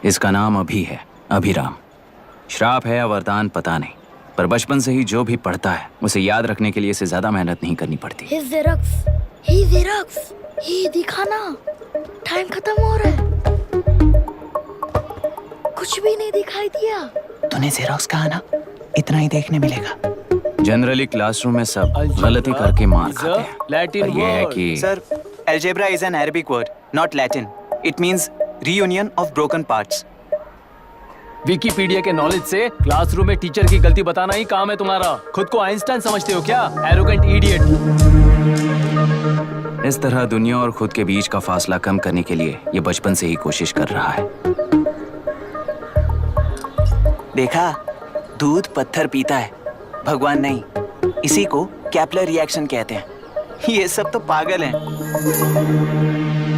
इसका नाम अभी है, अभिराम। श्राप है या वरदान पता नहीं, पर बचपन से ही जो भी पढ़ता है उसे याद रखने के लिए इसे ज्यादा मेहनत नहीं करनी पड़ती। ये दिखा ना, टाइम खत्म हो रहा है। कुछ भी नहीं दिखाई दिया। तूने जेरोक्स कहा ना, इतना ही देखने मिलेगा। जनरली क्लासरूम में सब गलती करके मार खाते हैं, पर ये है कि sir, algebra is an Arabic word, not Latin. It means reunion of broken parts. Wikipedia के नॉलेज से क्लासरूम में टीचर की गलती बताना ही काम है तुम्हारा। खुद को आइंस्टाइन समझते हो क्या? Arrogant idiot. इस तरह दुनिया और खुद के बीच का फासला कम करने के लिए ये बचपन से ही कोशिश कर रहा है। देखा, दूध पत्थर पीता है, भगवान नहीं। इसी को कैपलर रिएक्शन कहते हैं। ये सब तो पागल हैं।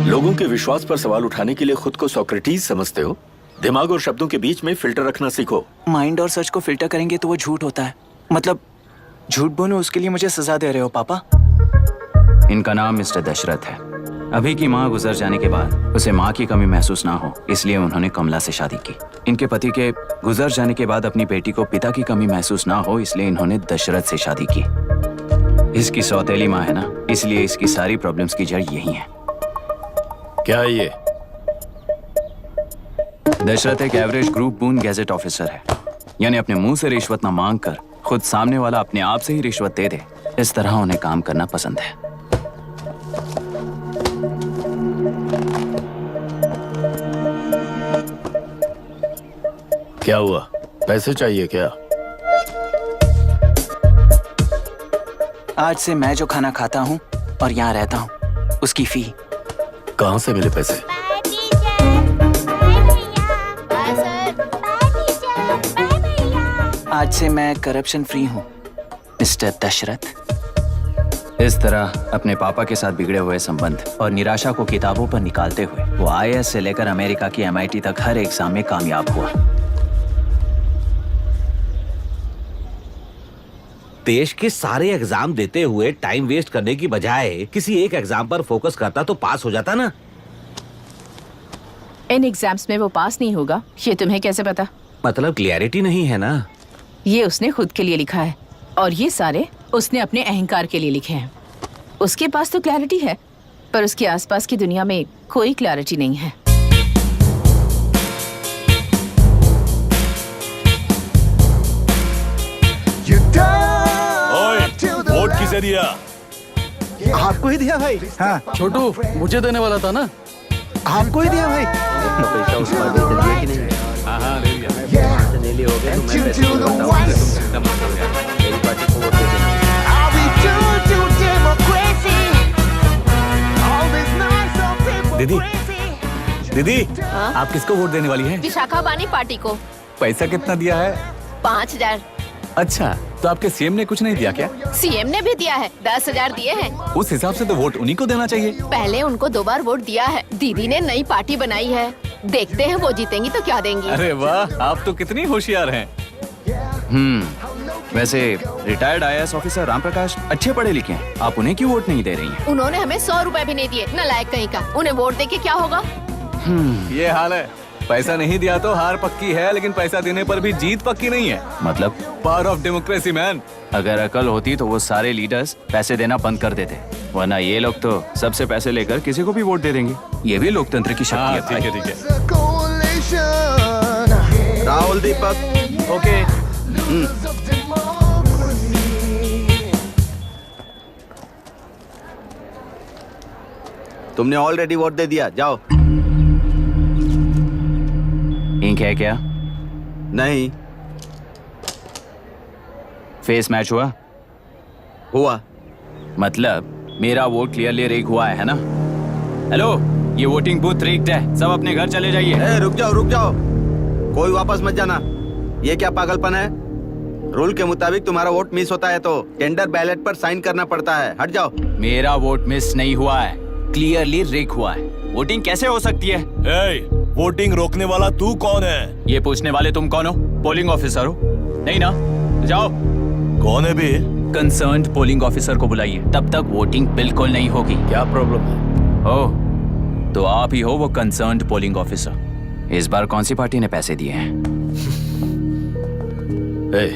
लोगों के विश्वास पर सवाल उठाने के लिए खुद को सोक्रेटिस समझते हो? दिमाग और शब्दों के बीच में फिल्टर रखना सीखो। माइंड और सच को फिल्टर करेंगे तो वो झूठ होता है। मतलब झूठ बोलो, उसके लिए मुझे सजा दे रहे हो पापा? इनका नाम मिस्टर दशरथ है। अभी की माँ गुजर जाने के बाद उसे माँ की कमी महसूस ना हो, इसलिए उन्होंने कमला से शादी की। इनके पति के गुजर जाने के बाद अपनी बेटी को पिता की कमी महसूस ना हो, इसलिए इन्होंने दशरथ से शादी की। इसकी सौतेली माँ है ना, इसलिए इसकी सारी प्रॉब्लम्स की जड़ यही है। क्या है ये? दशरथ एक एवरेज ग्रुप बून गैजेट ऑफिसर है, यानी अपने मुंह से रिश्वत न मांग कर खुद सामने वाला अपने आप से ही रिश्वत दे दे, इस तरह उन्हें काम करना पसंद है। क्या हुआ? पैसे चाहिए क्या? आज से मैं जो खाना खाता हूँ और यहाँ रहता हूँ, उसकी फी। कहाँ से मिले पैसे? आज से मैं करप्शन फ्री हूँ, मिस्टर दशरथ। इस तरह अपने पापा के साथ बिगड़े हुए संबंध और निराशा को किताबों पर निकालते हुए वो IAS से लेकर अमेरिका की MIT तक हर एग्जाम में कामयाब हुआ। देश के सारे एग्जाम देते हुए टाइम वेस्ट करने की बजाय किसी एक एग्जाम पर फोकस करता तो पास हो जाता ना। इन एग्जाम्स में वो पास नहीं होगा, ये तुम्हें कैसे पता? मतलब क्लियरिटी नहीं है ना। ये उसने खुद के लिए लिखा है और ये सारे उसने अपने अहंकार के लिए लिखे हैं। उसके पास तो क्लैरिटी है, पर उसके आसपास की दुनिया में कोई क्लैरिटी नहीं है। वोट किसे दिया? आपको ही दिया भाई। हाँ छोटू, मुझे देने वाला था ना। आपको ही दिया भाई। पैसा उस पार्टी से दिया कि नहीं? हाँ ले लिया। नहीं हो गए तो मैं पैसे नहीं बताऊंगा, तुम चिंता मत करो यार। मेरी पार्टी को वोट दे देना। दीदी, दीदी, आप किसको वोट देने वाली हैं? विशाखा बानी पार्टी को। पैसा कितना दिया है? 5000। अच्छा, तो आपके सीएम ने कुछ नहीं दिया क्या? सीएम ने भी दिया है, 10,000 दिए हैं। उस हिसाब से तो वोट उन्हीं को देना चाहिए। पहले उनको 2 बार वोट दिया है। दीदी ने नई पार्टी बनाई है, देखते हैं वो जीतेंगी तो क्या देंगी। अरे वाह, आप तो कितनी होशियार हैं। वैसे retired IAS officer Ram Prakash अच्छे पढ़े लिखे हैं, आप उन्हें क्यों वोट नहीं दे रही हैं? उन्होंने हमें 100 रुपए भी नहीं दिए, नालायक कहीं का। उन्हें वोट दे के क्या होगा? ये हाल है। पैसा नहीं दिया तो हार पक्की है, लेकिन पैसा देने पर भी जीत पक्की नहीं है। मतलब पावर ऑफ डेमोक्रेसी मैन। अगर अकल होती तो वो सारे लीडर्स पैसे देना बंद कर देते, वरना ये लोग तो सबसे पैसे लेकर किसी को भी वोट दे देंगे। ये भी लोकतंत्र की शक्ति है। ठीक है, ठीक है। राहुल दीपक। ओके। तुमने ऑलरेडी वोट दे दिया, जाओ। इंक है क्या? नहीं फेस मैच हुआ? हुआ। मतलब मेरा वोट क्लियरली रिग हुआ है ना? हेलो, ये वोटिंग बूथ रिग्ड है, सब अपने घर चले जाइए। रुक जाओ, कोई वापस मत जाना। ये क्या पागलपन है? रूल के मुताबिक तुम्हारा वोट मिस होता है तो टेंडर बैलेट पर साइन करना पड़ता है। हट जाओ। मेरा वोट मिस नहीं हुआ है, क्लियरली रिग हुआ है। वोटिंग कैसे हो सकती है? वोटिंग रोकने वाला तू कौन है? ये पूछने वाले तुम कौन हो? पोलिंग ऑफिसर हो? नहीं ना? जाओ। कौन है बे? कंसर्न्ड पोलिंग ऑफिसर को बुलाइए, तब तक वोटिंग बिल्कुल नहीं होगी। क्या प्रॉब्लम है? ओह, तो आप ही हो वो कंसर्न्ड पोलिंग ऑफिसर। इस बार कौन सी पार्टी ने पैसे दिए हैं? ए,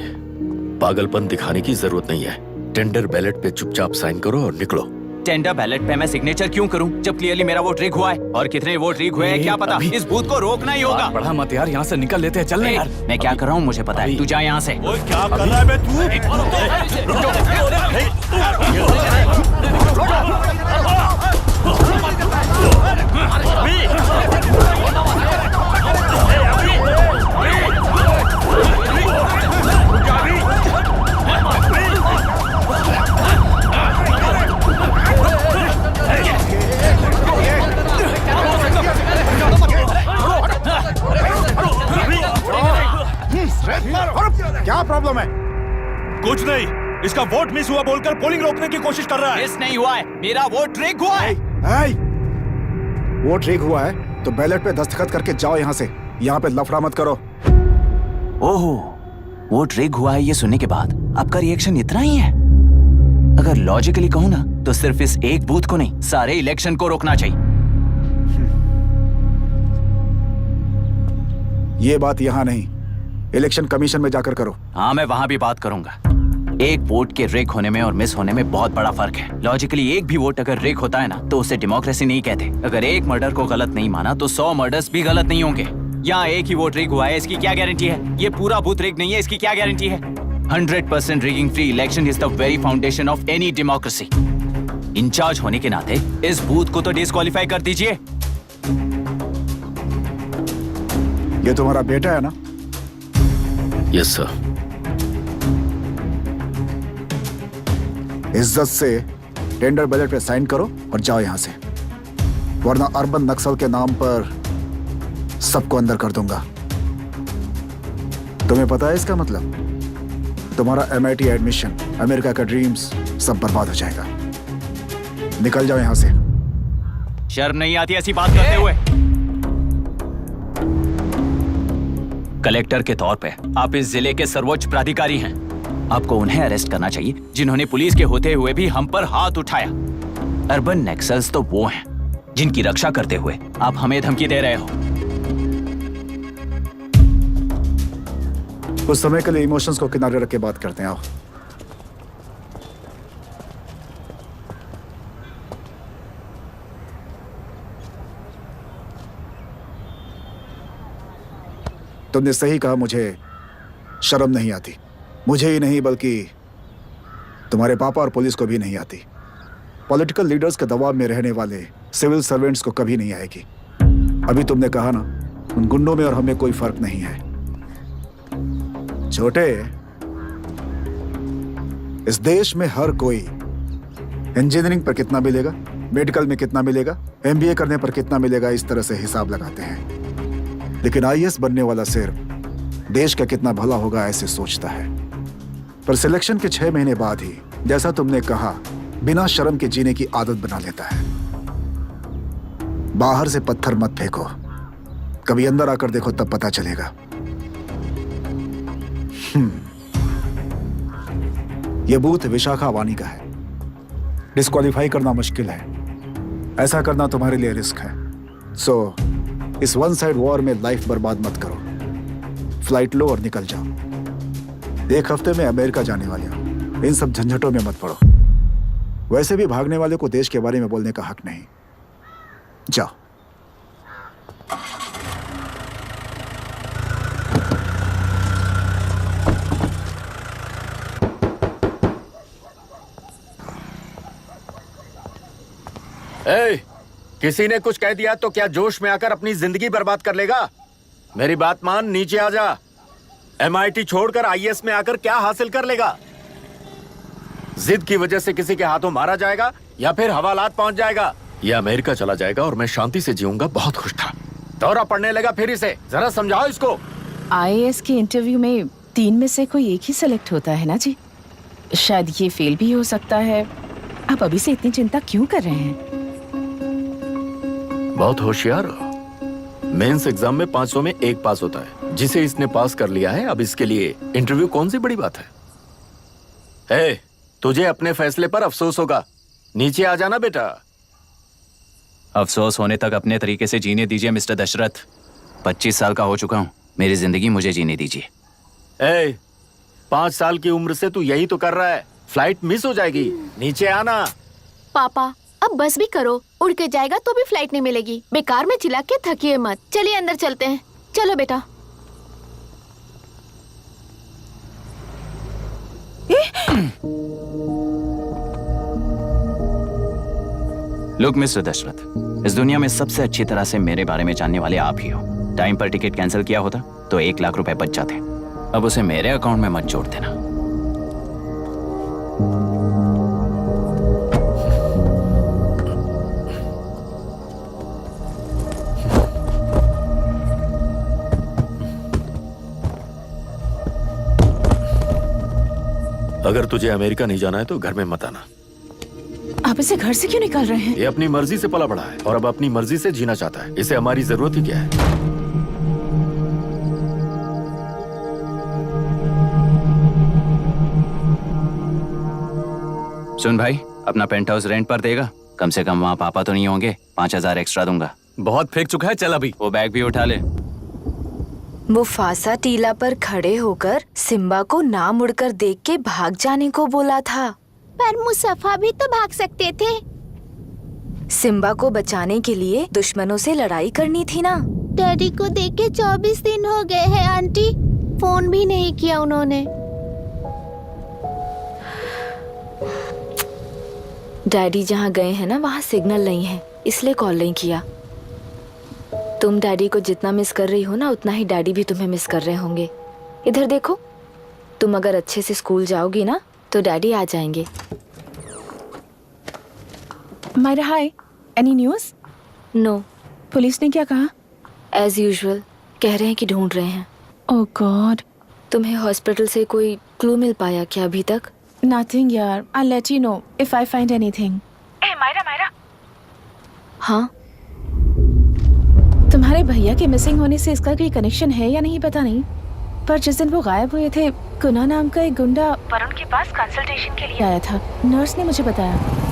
पागलपन दिखाने की जरूरत नहीं है। टेंडर बैलेट पे चुपचाप साइन करो और निकलो। टेंडर बैलेट पे मैं सिग्नेचर क्यों करूं जब क्लियरली मेरा वोट रीक हुआ है? और कितने वोट रीक हुए हैं क्या पता? इस बूथ को रोकना ही होगा। बढ़ा मत यार, यहाँ से निकल लेते हैं, चल ए, यार। मैं क्या कर रहा हूँ मुझे पता है, तू जा यहाँ से। क्या कर रहा है बे तू? क्या प्रॉब्लम है? कुछ नहीं, इसका वोट मिस हुआ बोलकर पोलिंग रोकने की कोशिश कर रहा है। मिस नहीं हुआ है, मेरा वोट रीक हुआ है। वोट रीक हुआ है तो बैलेट पे दस्तखत करके जाओ यहाँ से। यहाँ पे लफड़ा मत करो। ओहो, वोट रीक हुआ है ये सुनने के बाद आपका रिएक्शन इतना ही है? अगर लॉजिकली कहूँ ना तो सिर्फ इस एक बूथ को नहीं, सारे इलेक्शन को रोकना चाहिए। ये बात यहाँ नहीं, इलेक्शन कमीशन में जाकर करो। हाँ, मैं वहां भी बात करूंगा। एक वोट के रेक होने में और मिस होने में बहुत बड़ा फर्क है। लॉजिकली एक भी वोट अगर रेक होता है ना तो उसे डेमोक्रेसी नहीं कहते। अगर एक मर्डर को गलत नहीं माना तो 100 मर्डर्स भी गलत नहीं होंगे। यहाँ एक ही वोट रेक हुआ है, इसकी क्या गारंटी है? ये पूरा बूथ रेक नहीं है, इसकी क्या गारंटी है? 100% rigging free election is the very foundation of any democracy. In charge होने के नाते इस बूथ को तो डिस्क्वालीफाई कर दीजिए। ये तुम्हारा बेटा है ना? Yes sir. इज्जत से टेंडर बैलेट पे साइन करो और जाओ यहाँ से, वरना अर्बन नक्सल के नाम पर सबको अंदर कर दूंगा। तुम्हें पता है इसका मतलब? तुम्हारा MIT एडमिशन, अमेरिका का ड्रीम्स सब बर्बाद हो जाएगा। निकल जाओ यहाँ से। शर्म नहीं आती ऐसी बात करते हुए? कलेक्टर के तौर पे आप इस जिले के सर्वोच्च प्राधिकारी हैं। आपको उन्हें अरेस्ट करना चाहिए जिन्होंने पुलिस के होते हुए भी हम पर हाथ उठाया। अर्बन नक्सल्स तो वो हैं जिनकी रक्षा करते हुए आप हमें धमकी दे रहे हो। कुछ समय के लिए इमोशंस को किनारे रख के बात करते हैं। आओ। तुमने सही कहा, मुझे शर्म नहीं आती। मुझे ही नहीं बल्कि तुम्हारे पापा और पुलिस को भी नहीं आती। पॉलिटिकल लीडर्स के दबाव में रहने वाले सिविल सर्वेंट्स को कभी नहीं आएगी। अभी तुमने कहा ना, उन गुंडों में और हमें कोई फर्क नहीं है। छोटे, इस देश में हर कोई इंजीनियरिंग पर कितना मिलेगा, मेडिकल में कितना मिलेगा, MBA करने पर कितना मिलेगा, इस तरह से हिसाब लगाते हैं। लेकिन IAS बनने वाला सिर्फ देश का कितना भला होगा ऐसे सोचता है। पर सिलेक्शन के 6 महीने बाद ही, जैसा तुमने कहा, बिना शर्म के जीने की आदत बना लेता है। बाहर से पत्थर मत फेंको, कभी अंदर आकर देखो तब पता चलेगा। यह बूथ विशाखा वानी का है। डिस्क्वालीफाई करना मुश्किल है, ऐसा करना तुम्हारे लिए रिस्क है। सो इस वन साइड वॉर में लाइफ बर्बाद मत करो। फ्लाइट लो और निकल जाओ। 1 हफ्ते में अमेरिका जाने वाले हो, इन सब झंझटों में मत पड़ो। वैसे भी भागने वाले को देश के बारे में बोलने का हक नहीं। जाओ। ए, किसी ने कुछ कह दिया तो क्या जोश में आकर अपनी जिंदगी बर्बाद कर लेगा? मेरी बात मान, नीचे आ जा। MIT छोड़कर IAS में आकर क्या हासिल कर लेगा? जिद की वजह से किसी के हाथों मारा जाएगा या फिर हवालात पहुंच जाएगा, या अमेरिका चला जाएगा और मैं शांति से जीऊंगा। बहुत खुश था, दौरा पड़ने लगा फिर इसे। जरा समझाओ इसको। IAS के इंटरव्यू में 3 में से कोई एक ही सेलेक्ट होता है ना जी। शायद ये फेल भी हो सकता है। आप अभी से इतनी चिंता क्यों कर रहे हैं? बहुत होशियार हो। मेंस एग्जाम में 500 में 1 पास होता है, जिसे इसने पास कर लिया है। अब इसके लिए इंटरव्यू कौन सी बड़ी बात है? तुझे अपने फैसले पर अफसोस होगा। नीचे आ जाना बेटा। अफसोस होने तक अपने तरीके से जीने दीजिए मिस्टर दशरथ। 25 साल का हो चुका हूँ। मेरी जिंदगी मुझे जीने दीजिए। ए, 5 साल की उम्र से तू यही तो कर रहा है। फ्लाइट मिस हो जाएगी, नीचे आना। पापा अब बस भी करो, उड़ के जाएगा तो भी फ्लाइट नहीं मिलेगी। बेकार में चिल्ला के थकिए मत। चलिए अंदर चलते हैं। चलो बेटा। लुक मिस्टर दशरथ, इस दुनिया में सबसे अच्छी तरह से मेरे बारे में जानने वाले आप ही हो। टाइम पर टिकट कैंसिल किया होता तो 1 लाख रुपए बच जाते। अब उसे मेरे अकाउंट में मत जोड़ देना। अगर तुझे अमेरिका नहीं जाना है तो घर में मत आना। आप इसे घर से क्यों निकाल रहे हैं? ये अपनी मर्जी से पला बड़ा है और अब अपनी मर्जी से जीना चाहता है। इसे हमारी जरूरत ही क्या है? सुन भाई, अपना पेंट हाउस रेंट पर देगा? कम से कम वहाँ पापा तो नहीं होंगे। 5,000 एक्स्ट्रा दूंगा। बहुत फेंक चुका है, चल अभी। वो बैग भी उठा ले। मुफासा टीला पर खड़े होकर सिम्बा को ना मुड़कर देख के भाग जाने को बोला था। पर मुसफा भी तो भाग सकते थे। सिम्बा को बचाने के लिए दुश्मनों से लड़ाई करनी थी ना। डैडी को देखे 24 दिन हो गए हैं आंटी। फोन भी नहीं किया उन्होंने। डैडी जहाँ गए हैं ना वहाँ सिग्नल नहीं है, इसलिए कॉल नहीं किया। तुम डैडी को जितना मिस कर रही हो ना उतना ही डैडी भी तुम्हें मिस कर रहे होंगे। इधर देखो, तुम अगर अच्छे से स्कूल जाओगी ना तो डैडी आ जाएंगे। मायरा हाय, एनी न्यूज़? नो। पुलिस ने क्या कहा? एज यूजुअल कह रहे हैं कि ढूंढ रहे हैं। ओह गॉड। तुम्हें हॉस्पिटल से कोई क्लू मिल पाया क्या अभी तक? नथिंग यार, I let you know if I find anything. ए मायरा। हाँ, तुम्हारे भैया के मिसिंग होने से इसका कोई कनेक्शन है या नहीं पता नहीं, पर जिस दिन वो गायब हुए थे कुना नाम का एक गुंडा वरुण के पास कंसल्टेशन के लिए आया था। नर्स ने मुझे बताया।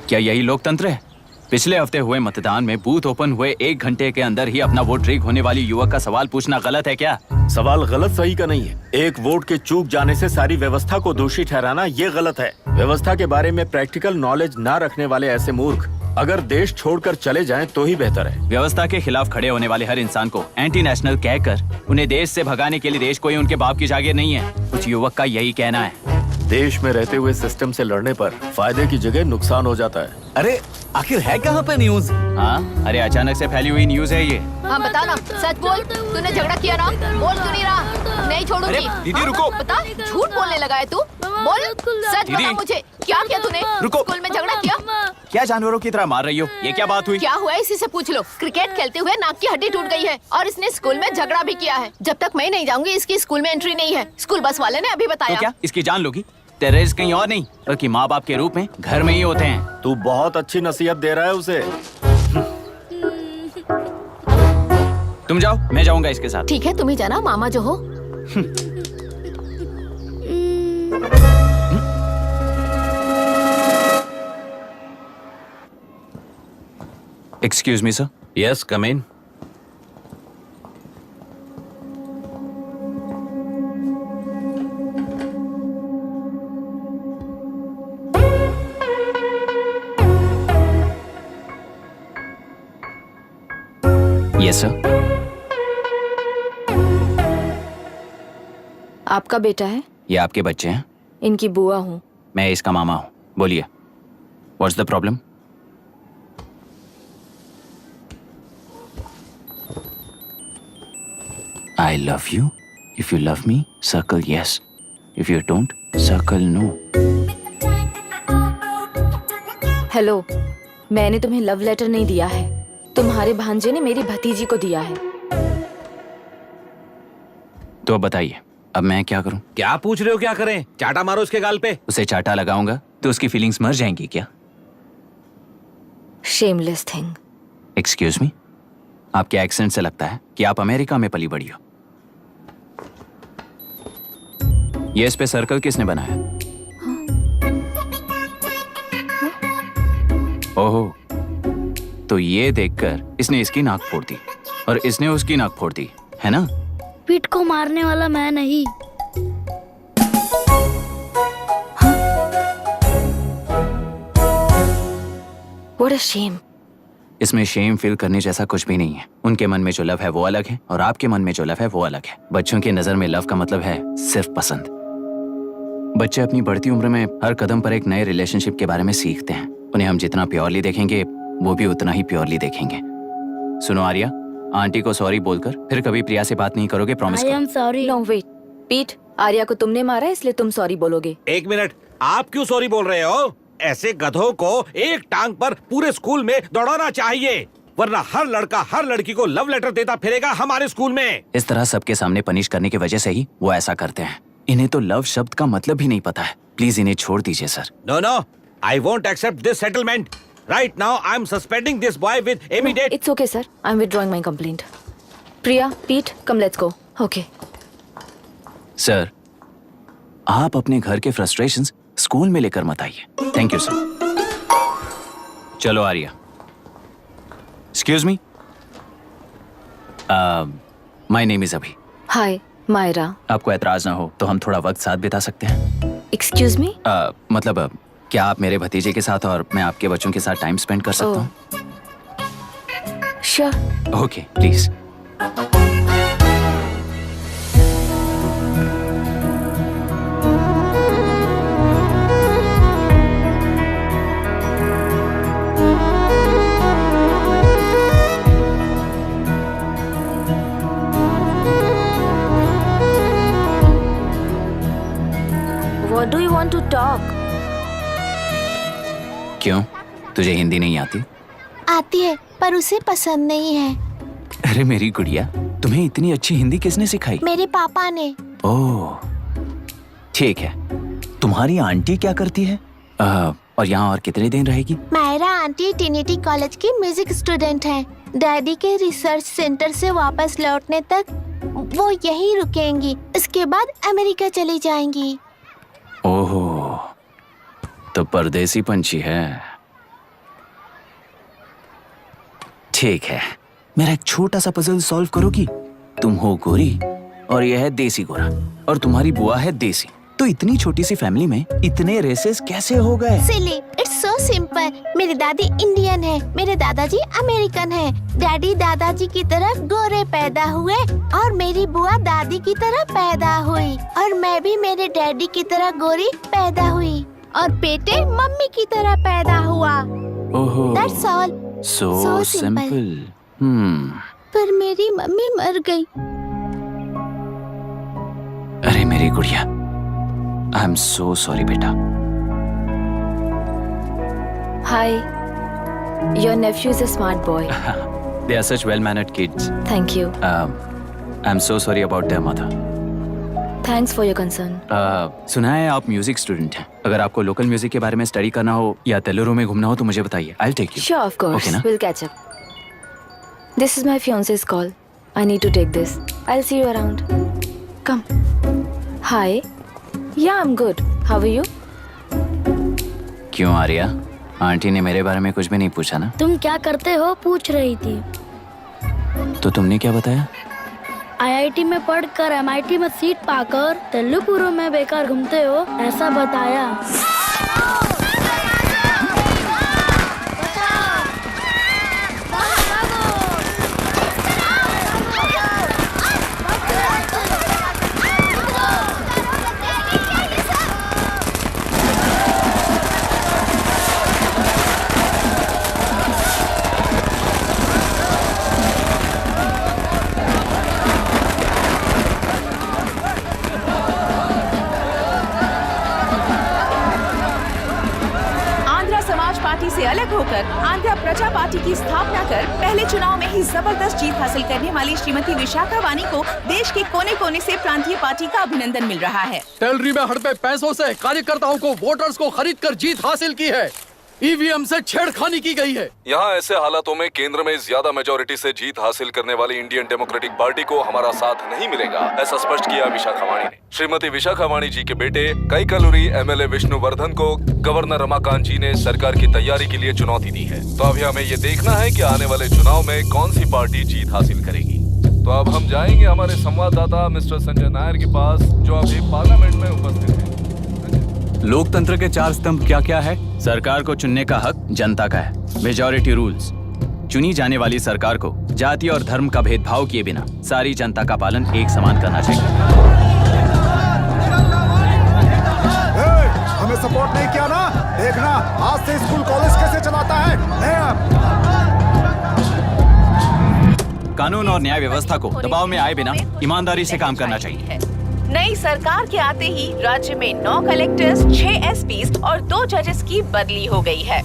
क्या यही लोकतंत्र है? पिछले हफ्ते हुए मतदान में बूथ ओपन हुए 1 घंटे के अंदर ही अपना वोट रीक होने वाली युवक का सवाल पूछना गलत है क्या? सवाल गलत सही का नहीं है। एक वोट के चूक जाने से सारी व्यवस्था को दोषी ठहराना ये गलत है। व्यवस्था के बारे में प्रैक्टिकल नॉलेज ना रखने वाले ऐसे मूर्ख अगर देश छोड़कर चले जाएं तो ही बेहतर है। व्यवस्था के खिलाफ खड़े होने वाले हर इंसान को एंटी नेशनल कहकर उन्हें देश से भगाने के लिए देश कोई उनके बाप की जागीर नहीं है। कुछ युवक का यही कहना है। देश में रहते हुए सिस्टम से लड़ने पर फायदे की जगह नुकसान हो जाता है। अरे आखिर है कहाँ पे न्यूज़? हाँ, अरे अचानक से फैली हुई न्यूज है ये। हाँ बता ना, सच बोल। तूने झगड़ा किया ना? बोल क्यों नहीं रहा? नहीं छोड़ूंगी। दीदी रुको। बता, झूठ बोलने लगा है तू। बोल, सच बता मुझे, क्या किया तूने? रुको। स्कूल में झगड़ा किया? क्या जानवरों की तरह मार रही हो? ये क्या बात हुई? क्या हुआ है इसी से पूछ लो। क्रिकेट खेलते हुए नाक की हड्डी टूट गई है और इसने स्कूल में झगड़ा भी किया है। जब तक मैं नहीं जाऊंगी इसकी स्कूल में एंट्री नहीं है। स्कूल बस वाले ने अभी बताया। तो क्या इसकी जान लोगी? टेररिस्ट कहीं और नहीं बल्कि माँ बाप के रूप में घर में ही होते हैं। तू बहुत अच्छी नसीहत दे रहा है उसे। तुम जाओ, मैं जाऊंगा इसके साथ। ठीक है, तुम ही जाना, मामा जो हो। Excuse me sir. Yes, come in. Yes sir. आपका बेटा है? ये आपके बच्चे हैं? इनकी बुआ हूँ। मैं इसका मामा हूँ। बोलिए, what's the problem? I love you. If you love me, circle yes. If you don't, circle no. Hello, मैंने तुम्हें लव लेटर नहीं दिया है। तुम्हारे भांजे ने मेरी भतीजी को दिया है। तो अब बताइए, अब मैं क्या करूं? क्या पूछ रहे हो? क्या करें? चाटा मारो उसके गाल पे। उसे चाटा लगाऊंगा तो उसकी फीलिंग्स मर जाएंगी क्या? Shameless thing. एक्सक्यूज मी, आपके एक्सेंट से लगता है कि आप अमेरिका में पली बड़ी हो। ये इस पे सर्कल किसने बनाया? ओहो, तो ये देखकर इसने इसकी नाक फोड़ दी और इसने उसकी नाक फोड़ दी, है ना? पीठ को मारने वाला मैं नहीं। What a shame. इसमें शेम फील करने जैसा कुछ भी नहीं है। उनके मन में जो लव है वो अलग है और आपके मन में जो लव है वो अलग है। बच्चों की नजर में लव का मतलब है सिर्फ पसंद। बच्चे अपनी बढ़ती उम्र में हर कदम पर एक नए रिलेशनशिप के बारे में सीखते हैं। उन्हें हम जितना प्योरली देखेंगे वो भी उतना ही प्योरली देखेंगे। सुनो आर्या, आंटी को सॉरी बोलकर फिर कभी प्रिया से बात नहीं करोगे, प्रॉमिस आई करो। Am sorry. No, wait. पीट, आर्या को तुमने मारा इसलिए तुम सॉरी बोलोगे। एक मिनट, आप क्यों सॉरी बोल रहे हो? ऐसे गधों को एक टांग पर पूरे स्कूल में दौड़ाना चाहिए, वरना हर लड़का हर लड़की को लव लेटर देता फिरेगा हमारे स्कूल में। इस तरह सबके सामने पनिश करने की वजह से ही वो ऐसा करते हैं। इन्हें तो लव शब्द का मतलब भी नहीं पता है। प्लीज इन्हें छोड़ दीजिए sir. No no, I won't accept this settlement. Right now I am suspending this boy with immediate. It's okay, sir. I'm withdrawing my complaint. Priya, Pete, come let's go. Okay. Sir, आप अपने घर के frustrations school में लेकर मत आइए। Thank you sir. चलो Arya. Excuse me, my name is Abhi. Hi, Myra. आपको एतराज ना हो तो हम थोड़ा वक्त साथ बिता सकते हैं? Excuse me? मतलब क्या आप मेरे भतीजे के साथ और मैं आपके बच्चों के साथ टाइम स्पेंड कर सकता हूँ? Sure. Okay, please. What do you want to talk? क्यों, तुझे हिंदी नहीं आती? आती है पर उसे पसंद नहीं है। अरे मेरी गुड़िया, तुम्हें इतनी अच्छी हिंदी किसने सिखाई? मेरे पापा ने। ओह, ठीक है। तुम्हारी आंटी क्या करती है? और यहाँ और कितने दिन रहेगी? मायरा आंटी ट्रिनिटी कॉलेज की म्यूजिक स्टूडेंट हैं। डैडी के रिसर्च सेंटर से वापस लौटने तक वो यहीं रुकेंगी। इसके बाद अमेरिका चली जाएंगी। ओहो, तो परदेसी पंछी है। ठीक है, मेरा एक छोटा सा पजल सॉल्व करोगी? तुम हो गोरी और यह है देसी गोरा और तुम्हारी बुआ है देसी। तो इतनी छोटी सी फैमिली में इतने रेसेस कैसे हो गए? सिली, इट्स सो सिंपल। मेरी दादी इंडियन है, मेरे दादाजी अमेरिकन है। डैडी दादाजी की तरह गोरे पैदा हुए और मेरी बुआ दादी की तरह पैदा हुई और मैं भी मेरे डैडी की तरह गोरी पैदा हुई और बेटे मम्मी की तरह पैदा हुआ। ओहो, that's all. So So simple. पर मेरी मम्मी मर गई। अरे मेरी गुड़िया, आई एम सो सॉरी बेटा। Hi. Your nephew is a smart boy. They are such well-mannered kids. Thank you. I'm so sorry about their mother. Thanks for your concern. सुना है आप म्यूजिक स्टूडेंट हैं। अगर आपको लोकल म्यूजिक के बारे में स्टडी करना हो या तेलुरु में घूमना हो तो मुझे बताइए। I'll take you. Sure, of course. Okay, ना? We'll catch up. This is my fiance's call. I need to take this. I'll see you around. Come. Hi. Yeah, I'm good. How are you? क्यों Arya, aunty ने मेरे बारे में कुछ भी नहीं पूछा ना? तुम क्या करते हो पूछ रही थी। तो तुमने क्या बताया? आईआईटी में पढ़कर एमआईटी में सीट पाकर तेलुगुरु में बेकार घूमते हो ऐसा बताया। पार्टी से अलग होकर आंध्र प्रजा पार्टी की स्थापना कर पहले चुनाव में ही जबरदस्त जीत हासिल करने वाली श्रीमती विशाखा वानी को देश के कोने कोने से प्रांतीय पार्टी का अभिनंदन मिल रहा है। टेलरी में हड़पे पैसों से कार्यकर्ताओं को वोटर्स को खरीद कर जीत हासिल की है। ईवीएम से छेड़खानी की गई है। यहाँ ऐसे हालातों में केंद्र में ज्यादा मेजोरिटी से जीत हासिल करने वाली इंडियन डेमोक्रेटिक पार्टी को हमारा साथ नहीं मिलेगा, ऐसा स्पष्ट किया विशाखावाणी ने। श्रीमती विशाखावाणी जी के बेटे कैकलुरी एमएलए विष्णुवर्धन को गवर्नर रमाकांत जी ने सरकार की तैयारी के लिए चुनौती दी है। तो अभी हमें ये देखना है कि आने वाले चुनाव में कौन सी पार्टी जीत हासिल करेगी। तो अब हम जाएंगे हमारे संवाददाता मिस्टर संजय नायर के पास, जो अभी पार्लियामेंट में उपस्थित है। लोकतंत्र के 4 स्तंभ क्या क्या है? सरकार को चुनने का हक जनता का है, मेजॉरिटी रूल्स। चुनी जाने वाली सरकार को जाति और धर्म का भेदभाव किए बिना सारी जनता का पालन एक समान करना चाहिए। हमें सपोर्ट नहीं किया ना, देखना आज से स्कूल कॉलेज कैसे चलाता है। कानून और न्याय व्यवस्था को दबाव में आए बिना ईमानदारी से काम करना चाहिए। नई सरकार के आते ही राज्य में 9 कलेक्टर्स, 6 एसपीज और 2 जजेस की बदली हो गई है।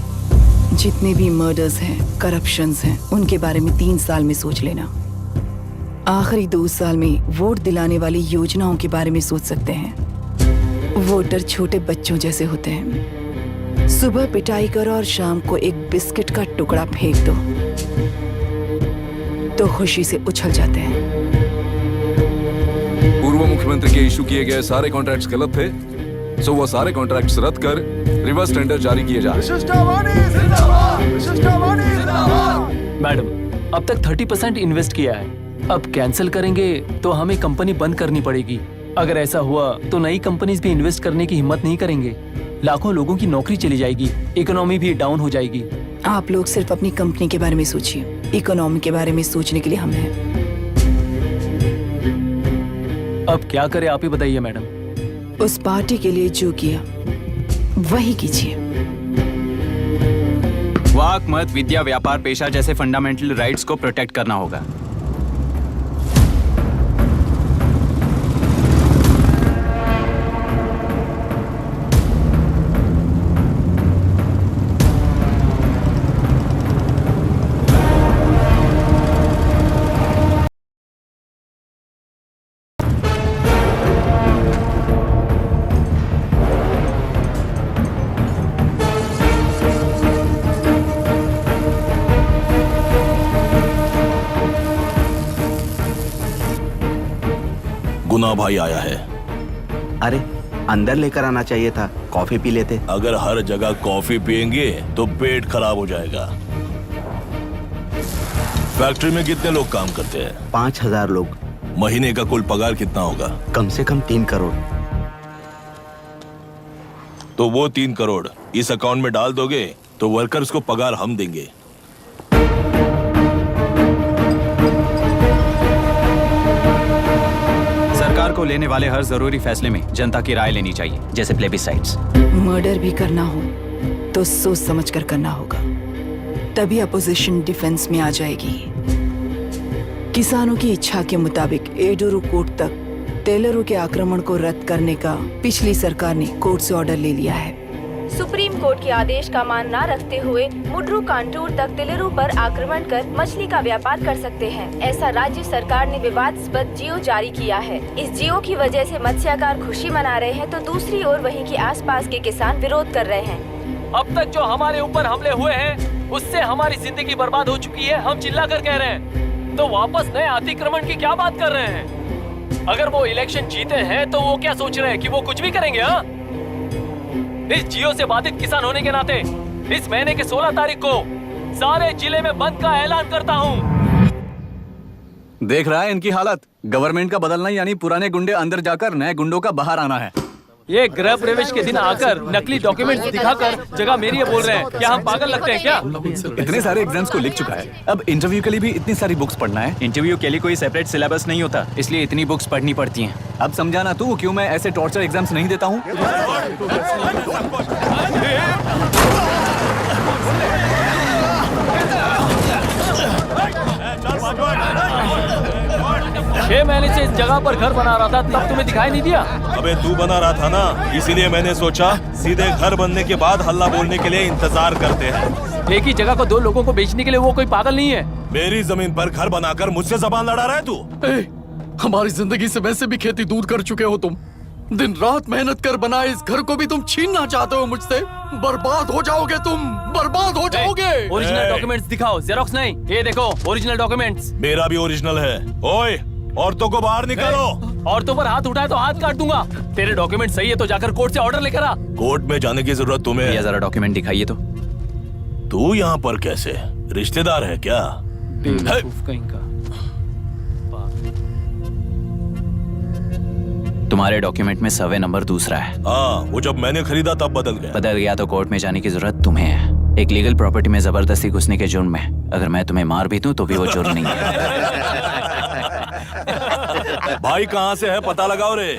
जितने भी मर्डर्स हैं, करप्शंस हैं, उनके बारे में 3 साल में सोच लेना। आखिरी 2 साल में वोट दिलाने वाली योजनाओं के बारे में सोच सकते हैं। वोटर छोटे बच्चों जैसे होते हैं। सुबह पिटाई करो और शाम को एक बिस्किट का टुकड़ा फेंक दो तो खुशी से उछल जाते हैं। पूर्व मुख्यमंत्री के इशू किए गए सारे कॉन्ट्रैक्ट्स गलत थे, सो वो सारे कॉन्ट्रैक्ट्स रद्द कर रिवर्स टेंडर जारी किए जा रहे हैं। मैडम, अब तक 30% इन्वेस्ट किया है, अब कैंसिल करेंगे तो हमें कंपनी बंद करनी पड़ेगी। अगर ऐसा हुआ तो नई कंपनीज भी इन्वेस्ट करने की हिम्मत नहीं करेंगे। लाखों लोगों की नौकरी चली जाएगी, इकोनॉमी भी डाउन हो जाएगी। आप लोग सिर्फ अपनी कंपनी के बारे में सोचिए, इकोनॉमी के बारे में सोचने के लिए हम हैं। अब क्या करें आप ही बताइए मैडम। उस पार्टी के लिए जो किया वही कीजिए। वाक, मत, विद्या, व्यापार, पेशा जैसे फंडामेंटल राइट्स को प्रोटेक्ट करना होगा। गुना भाई आया है। अरे अंदर लेकर आना चाहिए था, कॉफी पी लेते। अगर हर जगह कॉफी पियेंगे तो पेट खराब हो जाएगा। फैक्ट्री में कितने लोग काम करते हैं? 5000 लोग। महीने का कुल पगार कितना होगा? कम से कम 3 करोड़। तो वो 3 करोड़ इस अकाउंट में डाल दोगे तो वर्कर्स को पगार हम देंगे। सरकार को लेने वाले हर जरूरी फैसले में जनता की राय लेनी चाहिए, जैसे प्लेबिसाइट्स। मर्डर भी करना हो तो सोच समझ कर करना होगा, तभी अपोजिशन डिफेंस में आ जाएगी। किसानों की इच्छा के मुताबिक एडोरू कोर्ट तक टेलरों के आक्रमण को रद्द करने का पिछली सरकार ने कोर्ट से ऑर्डर ले लिया है। सुप्रीम कोर्ट के आदेश का मान न रखते हुए मुड्रू कांटूर तक टेलरों पर आक्रमण कर मछली का व्यापार कर सकते हैं, ऐसा राज्य सरकार ने विवादास्पद जियो जारी किया है। इस जियो की वजह से मत्स्यकार खुशी मना रहे हैं तो दूसरी ओर वहीं के आसपास के किसान विरोध कर रहे हैं। अब तक जो हमारे ऊपर हमले हुए हैं उससे हमारी जिंदगी बर्बाद हो चुकी है, हम चिल्ला कर कह रहे हैं, तो वापस नए अतिक्रमण की क्या बात कर रहे हैं? अगर वो इलेक्शन जीते हैं तो वो क्या सोच रहे हैं कि वो कुछ भी करेंगे? हाँ, इस जियो से बाधित किसान होने के नाते इस महीने के 16 तारीख को सारे जिले में बंद का ऐलान करता हूँ। देख रहा है इनकी हालत। गवर्नमेंट का बदलना यानी पुराने गुंडे अंदर जाकर नए गुंडों का बाहर आना है। ये गृह प्रवेश के दिन आकर नकली डॉक्यूमेंट्स दिखाकर जगह मेरी है बोल रहे हैं। क्या हम पागल लगते हैं क्या? इतने सारे एग्जाम्स को लिख चुका है, अब इंटरव्यू के लिए भी इतनी सारी बुक्स पढ़ना है। इंटरव्यू के लिए कोई सेपरेट सिलेबस नहीं होता, इसलिए इतनी बुक्स पढ़नी पड़ती हैं। अब समझाना तू क्यों मैं ऐसे टॉर्चर एग्जाम्स नहीं देता हूँ। 6 महीने से इस जगह पर घर बना रहा था, तब तुम्हें दिखाई नहीं दिया? अबे तू बना रहा था ना, इसीलिए मैंने सोचा सीधे घर बनने के बाद हल्ला बोलने के लिए इंतजार करते हैं। एक ही जगह को 2 लोगों को बेचने के लिए वो कोई पागल नहीं है। मेरी जमीन पर घर बनाकर मुझसे जबान लड़ा रहा है तू। हमारी जिंदगी से वैसे भी खेती दूर कर चुके हो तुम। दिन रात मेहनत कर बनाए इस घर को भी तुम छीनना चाहते हो मुझसे? बर्बाद हो जाओगे तुम, बर्बाद हो जाओगे। ओरिजिनल डॉक्यूमेंट्स दिखाओ, जेरोक्स नहीं। ये देखो ओरिजिनल डॉक्यूमेंट्स। मेरा भी ओरिजिनल है। ओए, औरतों को बाहर निकालो। औरतों पर हाथ उठाए तो हाथ काट दूंगा। तेरे डॉक्यूमेंट सही है तो जाकर कोर्ट से ऑर्डर लेकर आ। कोर्ट में जाने की जरूरत तुम्हें भैया है। जरा डॉक्यूमेंट दिखाइए तो। तू यहाँ पर कैसे? रिश्तेदार है क्या? बेवकूफ कहीं का। तुम्हारे डॉक्यूमेंट में सर्वे नंबर दूसरा है। हाँ, वो जब मैंने खरीदा तब बदल गया। बदल गया तो कोर्ट में जाने की जरूरत तुम्हें है। एक लीगल प्रॉपर्टी में जबरदस्ती घुसने के जुर्म में अगर मैं तुम्हें मार भी दूं तो भी वो जुर्म नहीं है। भाई कहाँ से है पता लगाओ रे।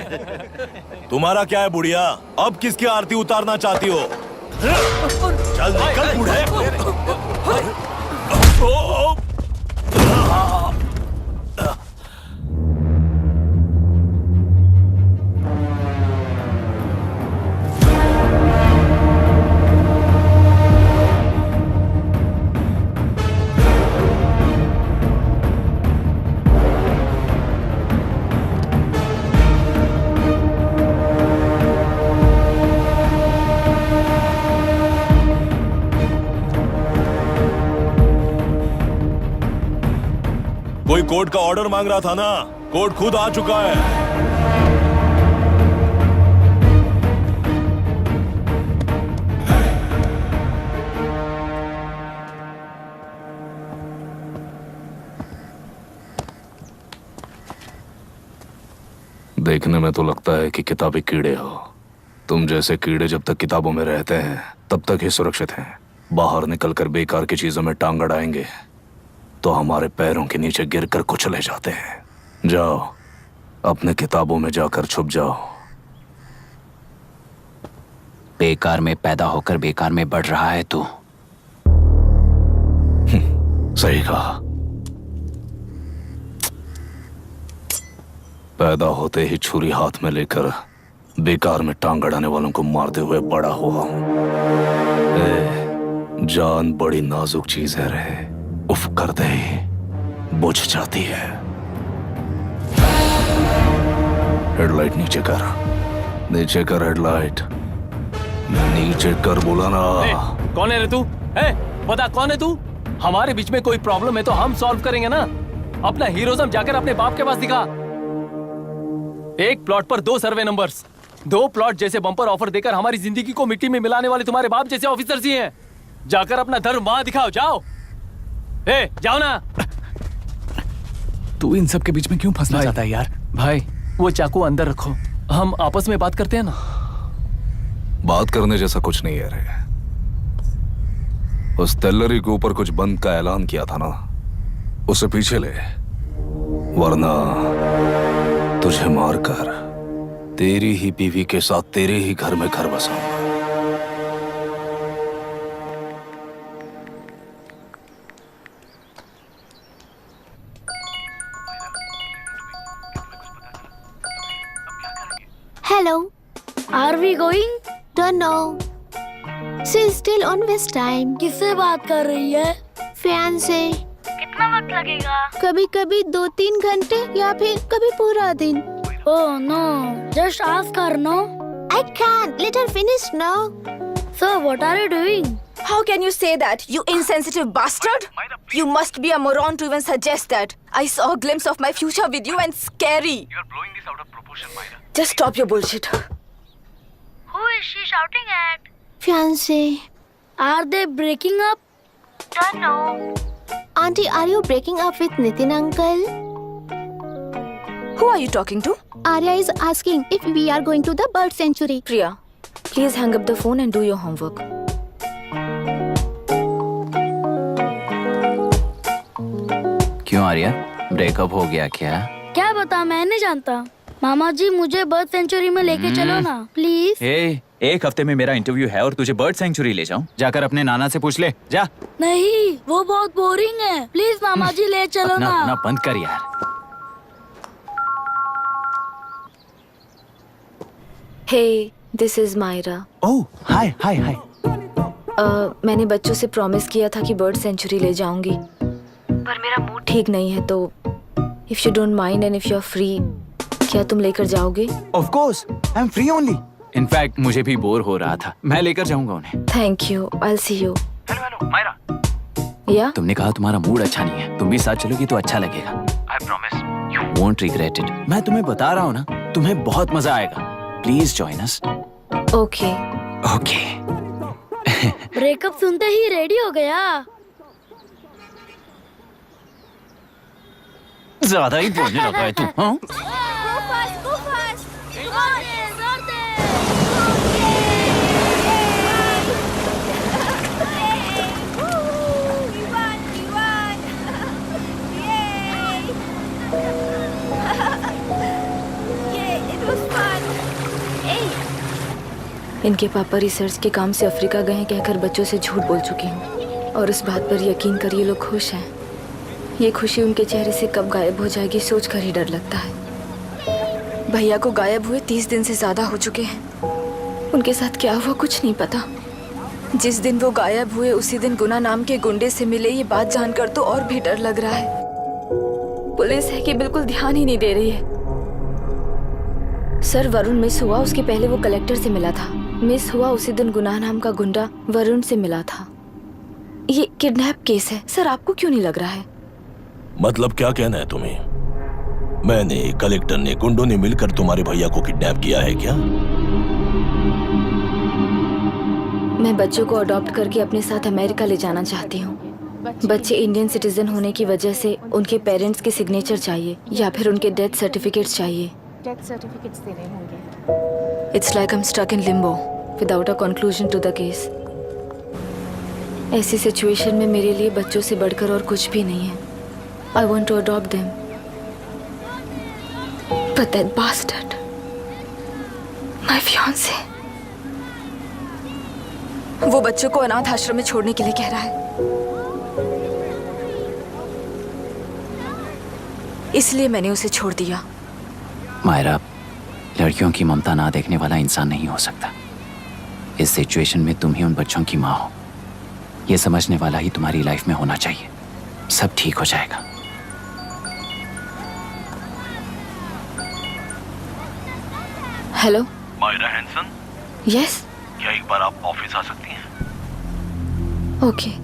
तुम्हारा क्या है बुढ़िया? अब किसकी आरती उतारना चाहती हो? चल निकल बूढ़े। कोई कोर्ट का ऑर्डर मांग रहा था ना? कोर्ट खुद आ चुका है। देखने में तो लगता है कि किताबी कीड़े हो। तुम जैसे कीड़े जब तक किताबों में रहते हैं तब तक ही सुरक्षित हैं। बाहर निकलकर बेकार की चीजों में टांग अड़ाएंगे तो हमारे पैरों के नीचे गिरकर कुचले जाते हैं। जाओ, अपने किताबों में जाकर छुप जाओ। बेकार में पैदा होकर बेकार में बढ़ रहा है तू। सही कहा। पैदा होते ही छुरी हाथ में लेकर बेकार में टांग अड़ाने वालों को मारते हुए बड़ा हुआ हूं। जान बड़ी नाजुक चीज है रे। उफ करते ही बुझ जाती है। हेडलाइट नीचे कर, नीचे कर हेडलाइट, नीचे कर बोला ना। कौन है रे तू? बता कौन है तू? हमारे बीच में कोई प्रॉब्लम है तो हम सॉल्व करेंगे ना। अपना हीरोइज्म जाकर अपने बाप के पास दिखा। एक प्लॉट पर 2 सर्वे नंबर्स, 2 प्लॉट जैसे बम्पर ऑफर देकर हमारी जिंदगी को मिट्टी में मिलाने वाले तुम्हारे बाप जैसे ऑफिसर्स ही हैं। जाकर अपना धर्म वहां दिखाओ, जाओ। जाओ ना। तू इन सब के बीच में क्यों फंसना चाहता है यार? भाई वो चाकू अंदर रखो, हम आपस में बात करते हैं ना। बात करने जैसा कुछ नहीं है रे। उस तेलरी के ऊपर कुछ बंद का ऐलान किया था ना, उसे पीछे ले, वरना तुझे मारकर तेरी ही बीवी के साथ तेरे ही घर में घर बसाऊंगा। Hello. Are we going? Don't know. She's still on West time. किससे बात कर रही है? Fiance. कितना वक्त लगेगा? कभी कभी 2-3 घंटे या फिर कभी पूरा दिन। Oh no, just ask her, no? I can't. Let her finish now. So what are you doing? How can you say that, you insensitive bastard? You must be a moron to even suggest that. I saw a glimpse of my future with you and scary. You are blowing this out of proportion, Myra. Just stop your bullshit. Who is she shouting at? Fiance. Are they breaking up? Don't know. Auntie, are you breaking up with Nitin uncle? Who are you talking to? Arya is asking if we are going to the bird sanctuary. Priya, please hang up the phone and do your homework. क्यों Arya, breakup हो गया क्या? क्या बता, मैं नहीं जानता। मामा जी मुझे बर्ड सेंचुरी में लेके चलो ना प्लीज। एक हफ्ते में मेरा इंटरव्यू है और तुझे बर्ड सेंचुरी ले जाऊं? जाकर अपने नाना से पूछ ले, जा। नहीं, वो बहुत बोरिंग है, प्लीज मामा जी ले चलो ना। अपना बंद कर यार। Hey, this is Myra. ओह, हाय हाय हाय। मैंने बच्चों से प्रॉमिस किया था कि बर्ड सेंचुरी ले जाऊंगी, पर मेरा मूड ठीक नहीं है, तो if you don't mind and if you are free, क्या तुम लेकर जाओगे? Of course, I am free only. In fact मुझे भी बोर हो रहा था, मैं लेकर जाऊंगा उन्हें। Thank you, I will see you. Hello Myra, या तुमने कहा तुम्हारा मूड अच्छा नहीं है, तुम भी साथ चलोगी तो अच्छा लगेगा। I promise. You won't regret it. मैं तुम्हें बता रहा हूँ ना, तुम्हें बहुत मजा आएगा। Please join us. Okay. Okay. Breakup सुनते ही रेडी हो गया। ज्यादा ही बोलने लगा है तू, हाँ? इनके पापा रिसर्च के काम से अफ्रीका गए हैं कहकर बच्चों से झूठ बोल चुकी हूँ, और उस बात पर यकीन कर ये लोग खुश हैं। ये खुशी उनके चेहरे से कब गायब हो जाएगी सोच कर ही डर लगता है। भैया को गायब हुए 30 दिन से ज्यादा हो चुके हैं। उनके साथ क्या हुआ कुछ नहीं पता। जिस दिन वो गायब हुए उसी दिन गुना नाम के गुंडे से मिले, ये बात जानकर तो और भी डर लग रहा है। पुलिस है कि बिल्कुल ध्यान ही नहीं दे रही है। सर, वरुण मिस हुआ उसके पहले वो कलेक्टर से मिला था। मिस हुआ उसी दिन गुनाह नाम का गुंडा वरुण से मिला था। ये किडनैप केस है सर, आपको क्यों नहीं लग रहा है? मतलब क्या कहना है तुम्हें? मैंने, कलेक्टर ने, गुंडों ने मिलकर तुम्हारे भैया को किडनैप किया है क्या? मैं बच्चों को अडॉप्ट करके अपने साथ अमेरिका ले जाना चाहती हूँ। बच्चे इंडियन सिटीजन होने की वजह से उनके पेरेंट्स के सिग्नेचर चाहिए या फिर उनके डेथ सर्टिफिकेट्स चाहिए। डेथ सर्टिफिकेट्स देने होंगे। It's like I'm stuck in limbo without a conclusion to the case. ऐसी सिचुएशन में मेरे लिए बच्चों से बढ़कर और कुछ भी नहीं है। I want to adopt them. But that bastard, my fiancé, वो बच्चों को अनाथ आश्रम में छोड़ने के लिए कह रहा है। इसलिए मैंने उसे छोड़ दिया। मायरा, लड़कियों की ममता ना देखने वाला इंसान नहीं हो सकता। इस सिचुएशन में तुम ही उन बच्चों की माँ हो, ये समझने वाला ही तुम्हारी लाइफ में होना चाहिए। सब ठीक हो जाएगा। हेलो मायरा हैंसन, यस, क्या एक बार आप ऑफिस आ सकती हैं? ओके।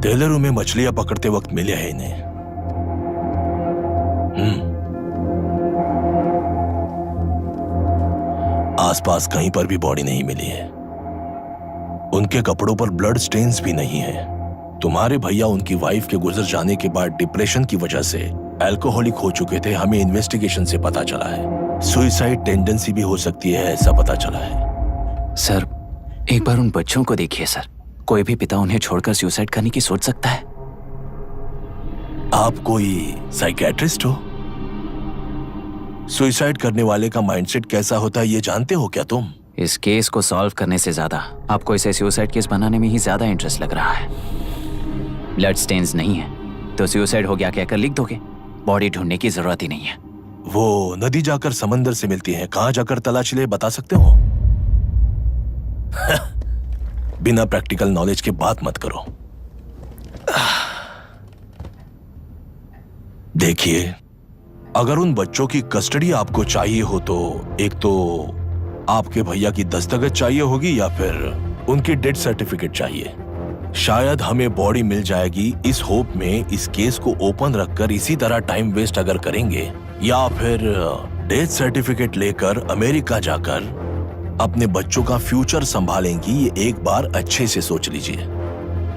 टेलरों में मछलियां पकड़ते वक्त मिले हैं इन्हें। आसपास कहीं पर भी बॉडी नहीं मिली है। उनके कपड़ों पर ब्लड स्टेन्स भी नहीं है। तुम्हारे भैया उनकी वाइफ के गुजर जाने के बाद डिप्रेशन की वजह से अल्कोहलिक हो चुके थे। हमें इन्वेस्टिगेशन से पता चला है सुसाइड टेंडेंसी भी हो सकती है, ऐसा पता चला है। सर, एक बार उन बच्चों को देखिए सर। कोई भी पिता उन्हें छोड़कर सुसाइड करने की सोच सकता है? आप कोई साइकियाट्रिस्ट हो? सुसाइड करने वाले का माइंडसेट कैसा होता है ये जानते हो क्या तुम? इस केस को सॉल्व करने से ज्यादा आपको इसे सुसाइड केस बनाने में ही ज्यादा इंटरेस्ट लग रहा है। ब्लड स्टेन्स नहीं है तो सुसाइड हो गया कहकर लिख दोगे। बॉडी ढूंढने की जरूरत ही नहीं है। वो नदी जाकर समंदर से मिलती है, कहां जाकर तलाश ले बता सकते हो? बिना प्रैक्टिकल नॉलेज के बात मत करो। देखिए, अगर उन बच्चों की कस्टडी आपको चाहिए हो तो एक तो आपके भैया की दस्तखत चाहिए होगी या फिर उनकी डेथ सर्टिफिकेट चाहिए। शायद हमें बॉडी मिल जाएगी इस होप में इस केस को ओपन रखकर इसी तरह टाइम वेस्ट अगर करेंगे, या फिर डेथ सर्टिफिकेट लेकर अमेरिका जाकर अपने बच्चों का फ्यूचर संभालेंगी। ये एक बार अच्छे से सोच लीजिए।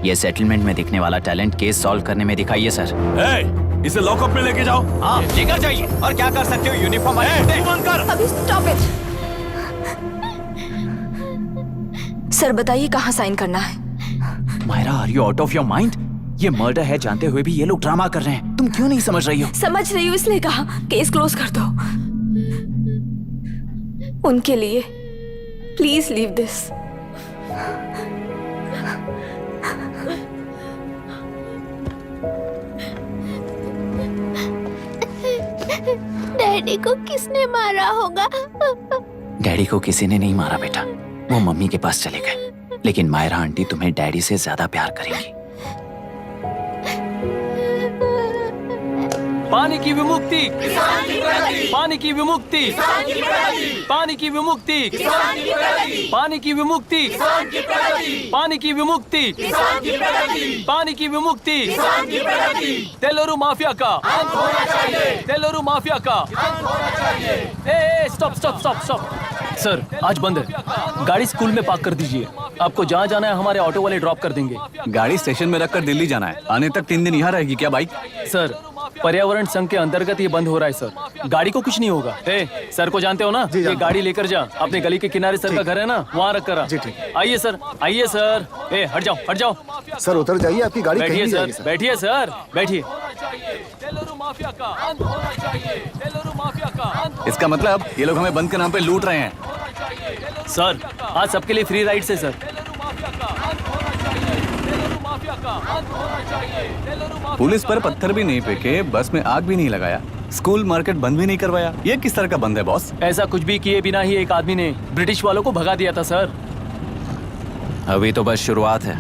ये सेटलमेंट में दिखने वाला टैलेंट केस सॉल्व करने में दिखाइए सर। इसे लॉकअप में लेके जाओ। हाँ, लेकर जाइए। और क्या कर सकते हो? यूनिफॉर्म अभी स्टॉप इट सर बताइए कहाँ साइन करना है? Myra, are you out of your mind? ये मर्डर है जानते हुए भी ये लोग ड्रामा कर रहे हैं। तुम क्यों नहीं समझ रही हो? समझ रही हूँ, इसलिए कहा केस क्लोज कर दो। उनके लिए प्लीज लीव दिस। डैडी को किसने मारा होगा? डैडी को किसी ने नहीं मारा बेटा, वो मम्मी के पास चले गए। लेकिन मायरा आंटी तुम्हें डैडी से ज्यादा प्यार करेंगी। पानी की विमुक्ति, पानी की विमुक्ति, पानी की विमुक्ति, पानी की विमुक्ति, पानी की विमुक्ति, पानी की विमुक्ति, तेलुरु माफिया का अंत होना चाहिए, तेलुरु माफिया का। Stop stop stop stop. Sir आज बंद है, गाड़ी स्कूल में पार्क कर दीजिए। आपको जहाँ जाना है हमारे ऑटो वाले ड्रॉप कर देंगे। गाड़ी स्टेशन में रखकर दिल्ली जाना है। आने तक 3 दिन यहाँ रहेगी क्या बाइक? सर पर्यावरण संघ के अंतर्गत ये बंद हो रहा है सर, गाड़ी को कुछ नहीं होगा। सर को जानते हो ना? ये गाड़ी लेकर जा, अपने गली के किनारे सर का घर है ना, वहाँ रख कर। आइए सर, आइए सर। हट जाओ हट जाओ सर, उतर जाइए, आपकी गाड़ी कहीं नहीं जाएगी सर। सर। बैठिए सर, बैठिए। इसका मतलब ये लोग हमें बंद के नाम पे लूट रहे हैं। सर आज सबके लिए फ्री राइड है सर। पुलिस पर पत्थर भी नहीं फेंके, बस में आग भी नहीं लगाया, स्कूल मार्केट बंद भी नहीं करवाया। ये किस तरह का बंद है बॉस? ऐसा कुछ भी किए बिना ही एक आदमी ने ब्रिटिश वालों को भगा दिया था सर। अभी तो बस शुरुआत है,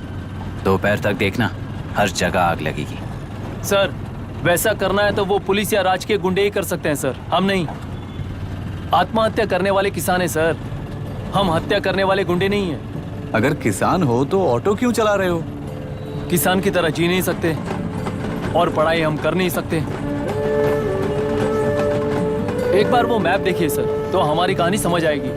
दोपहर तक देखना हर जगह आग लगेगी। सर वैसा करना है तो वो पुलिस या राज के गुंडे ही कर सकते हैं सर, हम नहीं। आत्महत्या करने वाले किसान है सर, हम हत्या करने वाले गुंडे नहीं है। अगर किसान हो तो ऑटो क्यों चला रहे हो? किसान की तरह जी नहीं सकते और पढ़ाई हम कर नहीं सकते। एक बार वो मैप देखिए सर तो हमारी कहानी समझ आएगी।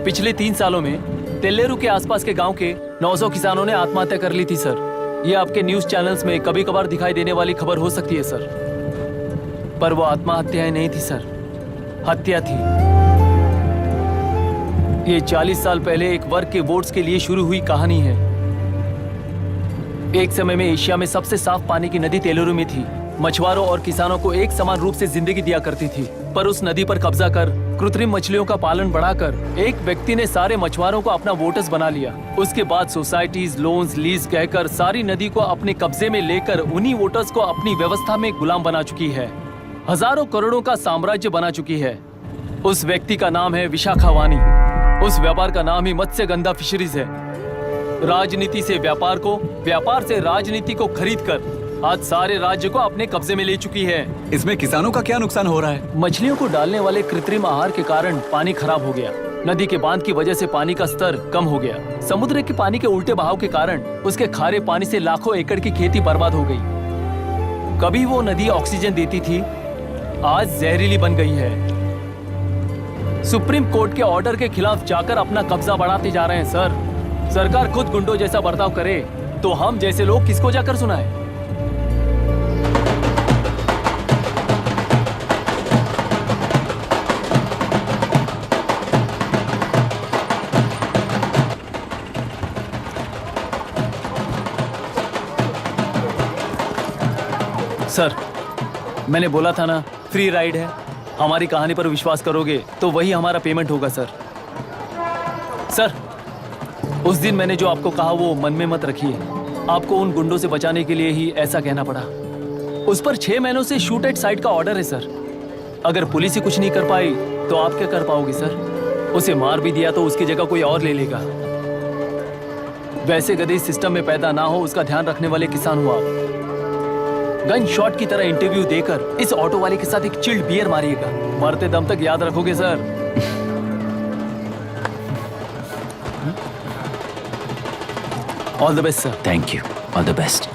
पिछले 3 सालों में तेल्लेरू के आसपास के गांव के 900 किसानों ने आत्महत्या कर ली थी सर। ये आपके न्यूज चैनल्स में कभी कभार दिखाई देने वाली खबर हो सकती है सर, पर वो आत्महत्याएं नहीं थी सर, हत्या थी। ये 40 साल पहले एक वर्ग के वोट्स के लिए शुरू हुई कहानी है। एक समय में एशिया में सबसे साफ पानी की नदी तेलुरु में थी। मछुआरों और किसानों को एक समान रूप से जिंदगी दिया करती थी, पर उस नदी पर कब्जा कर कृत्रिम मछलियों का पालन बढ़ाकर एक व्यक्ति ने सारे मछुआरों को अपना वोटर्स बना लिया। उसके बाद सोसाइटीज, लोन्स, लीज कहकर सारी नदी को अपने कब्जे में लेकर उन्हीं वोटर्स को अपनी व्यवस्था में गुलाम बना चुकी है। हजारों करोड़ों का साम्राज्य बना चुकी है। उस व्यक्ति का नाम है विशाखा वानी। उस व्यापार का नाम ही मत्स्यगंधा फिशरीज है। राजनीति से व्यापार को, व्यापार से राजनीति को खरीद कर आज सारे राज्य को अपने कब्जे में ले चुकी है। इसमें किसानों का क्या नुकसान हो रहा है? मछलियों को डालने वाले कृत्रिम आहार के कारण पानी खराब हो गया। नदी के बांध की वजह से पानी का स्तर कम हो गया। समुद्र के पानी के उल्टे बहाव के कारण उसके खारे पानी से लाखों एकड़ की खेती बर्बाद हो गई। कभी वो नदी ऑक्सीजन देती थी, आज जहरीली बन गई है। सुप्रीम कोर्ट के ऑर्डर के खिलाफ जाकर अपना कब्जा बढ़ाते जा रहे हैं सर। सरकार खुद गुंडों जैसा बर्ताव करे तो हम जैसे लोग किसको जाकर सुनाए? सर मैंने बोला था ना, फ्री राइड है। हमारी कहानी पर विश्वास करोगे तो वही हमारा पेमेंट होगा सर। सर उस दिन मैंने जो आपको कहा वो मन में मत रखिए। आपको उन गुंडों से बचाने के लिए ही ऐसा कहना पड़ा। उस पर 6 महीनों से शूट एट साइट का ऑर्डर है सर। अगर पुलिस ही कुछ नहीं कर पाई तो आप क्या कर पाओगे सर? उसे मार भी दिया तो उसकी जगह कोई और ले लेगा। वैसे गधे सिस्टम में पैदा ना हो उसका ध्यान रखने वाले किसान हो आप। गन शॉट की तरह इंटरव्यू देकर इस ऑटो वाले के साथ एक चिल्ड बियर मारिएगा। मरते दम तक याद रखोगे sir. All the best sir. Thank you, all the best.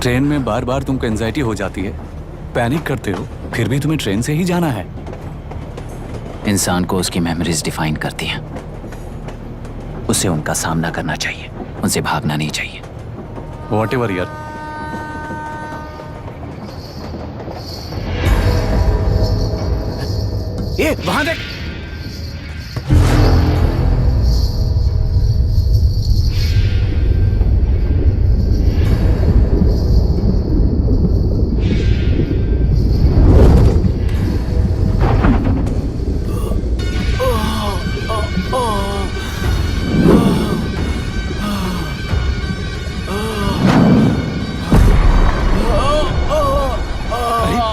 Train में बार बार तुमको एंजाइटी हो जाती है, पैनिक करते हो, फिर भी तुम्हें ट्रेन से ही जाना है। इंसान को उसकी मेमोरीज डिफाइन करती हैं। उसे उनका सामना करना चाहिए, उनसे भागना नहीं चाहिए। व्हाटएवर यार। ए, वहां देख।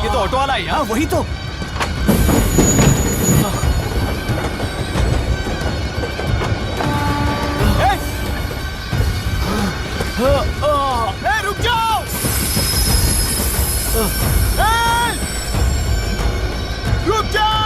ये तो ऑटो वाला है। हाँ वही तो। रुक जाओ। रुक जाओ।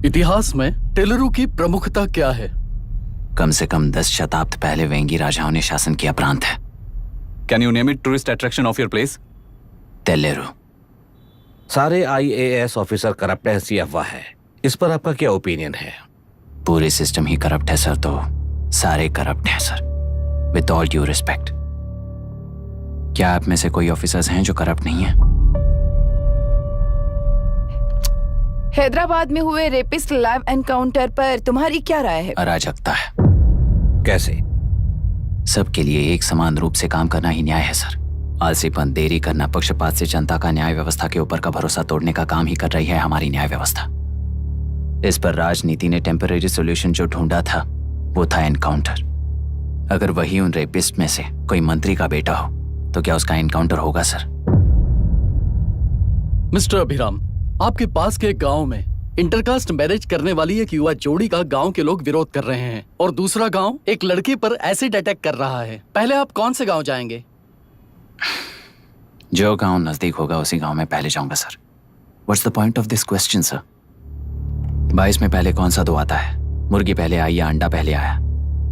इतिहास में टेलरों की प्रमुखता क्या है? कम से कम 10 शताब्दी पहले वेंगी राजाओं ने शासन किया प्रांत है। Can you name it tourist attraction of your place? टेलेरो। सारे IAS ऑफिसर करप्ट है, ऐसी अफवाह है। इस पर आपका क्या ओपिनियन है? पूरे सिस्टम ही करप्ट है सर, तो सारे करप्ट हैं sir. With all due respect, क्या आप में से कोई ऑफिसर्स हैं जो करप्ट नहीं है? हैदराबाद में हुए रेपिस्ट लाइव एनकाउंटर पर तुम्हारी क्या राय है? अराजकता है। कैसे? सबके लिए एक समान रूप से काम करना ही न्याय है सर। आलसीपन, देरी करना, पक्षपात से जनता का न्याय व्यवस्था के ऊपर का भरोसा तोड़ने का काम ही कर रही है हमारी न्याय व्यवस्था। इस पर राजनीति ने टेम्पररी सॉल्यूशन जो ढूंढा था वो था एनकाउंटर। अगर वही उन रेपिस्ट में से कोई मंत्री का बेटा हो तो क्या उसका एनकाउंटर होगा सर? मिस्टर अभिराम, आपके पास के गांव में इंटरकास्ट मैरिज करने वाली एक युवा जोड़ी का गांव के लोग विरोध कर रहे हैं और दूसरा गांव एक लड़के पर एसिड अटैक कर रहा है। पहले आप कौन से गांव जाएंगे? जो गांव नजदीक होगा उसी गांव में पहले जाऊंगा sir. What's the point of this question sir? 22 में पहले कौन सा दो आता है? मुर्गी पहले आई या अंडा पहले आया?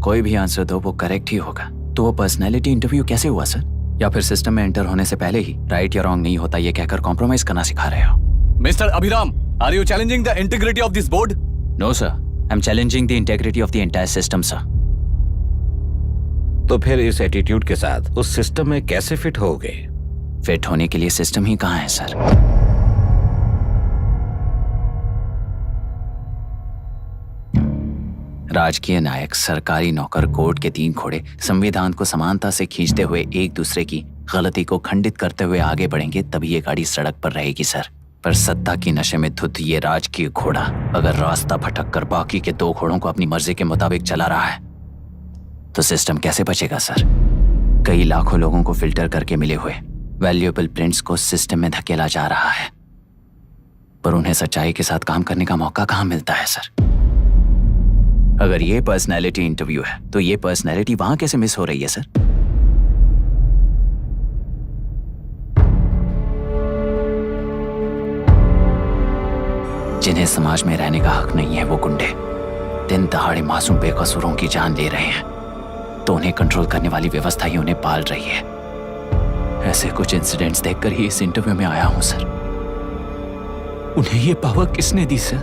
कोई भी आंसर दो, वो करेक्ट ही होगा। तो वो पर्सनैलिटी इंटरव्यू कैसे हुआ सर? या फिर सिस्टम में एंटर होने से पहले ही राइट या रॉन्ग नहीं होता ये कहकर कॉम्प्रोमाइज करना सिखा रहे हो? Mr. Abhiram, are you challenging the integrity of this board? No, sir. I'm challenging the integrity of the entire system, sir. तो फिर इस एटीट्यूड के साथ उस सिस्टम में कैसे फिट होगे? फिट होने के लिए सिस्टम ही कहाँ है सर? राजकीय नायक, सरकारी नौकर, कोर्ट के 3 घोड़े संविधान को समानता से खींचते हुए एक दूसरे की गलती को खंडित करते हुए आगे बढ़ेंगे, तभी ये गाड़ी सड़क पर रहेगी सर। पर सत्ता की नशे में धुत ये राजकीय घोड़ा अगर रास्ता भटक कर बाकी के 2 घोड़ों को अपनी मर्जी के मुताबिक चला रहा है तो सिस्टम कैसे बचेगा सर? कई लाखों लोगों को फिल्टर करके मिले हुए वैल्यूएबल प्रिंट्स को सिस्टम में धकेला जा रहा है, पर उन्हें सच्चाई के साथ काम करने का मौका कहाँ मिलता है सर? अगर ये पर्सनैलिटी इंटरव्यू है तो ये पर्सनैलिटी वहां कैसे मिस हो रही है सर? जिन्हें समाज में रहने का हक नहीं है वो गुंडे दिन दहाड़े मासूम बेकसूरों की जान ले रहे हैं, तो उन्हें कंट्रोल करने वाली व्यवस्था ही उन्हें पाल रही है। ऐसे कुछ इंसिडेंट्स देखकर ही इस इंटरव्यू में आया हूं सर। उन्हें ये पावर किसने दी सर?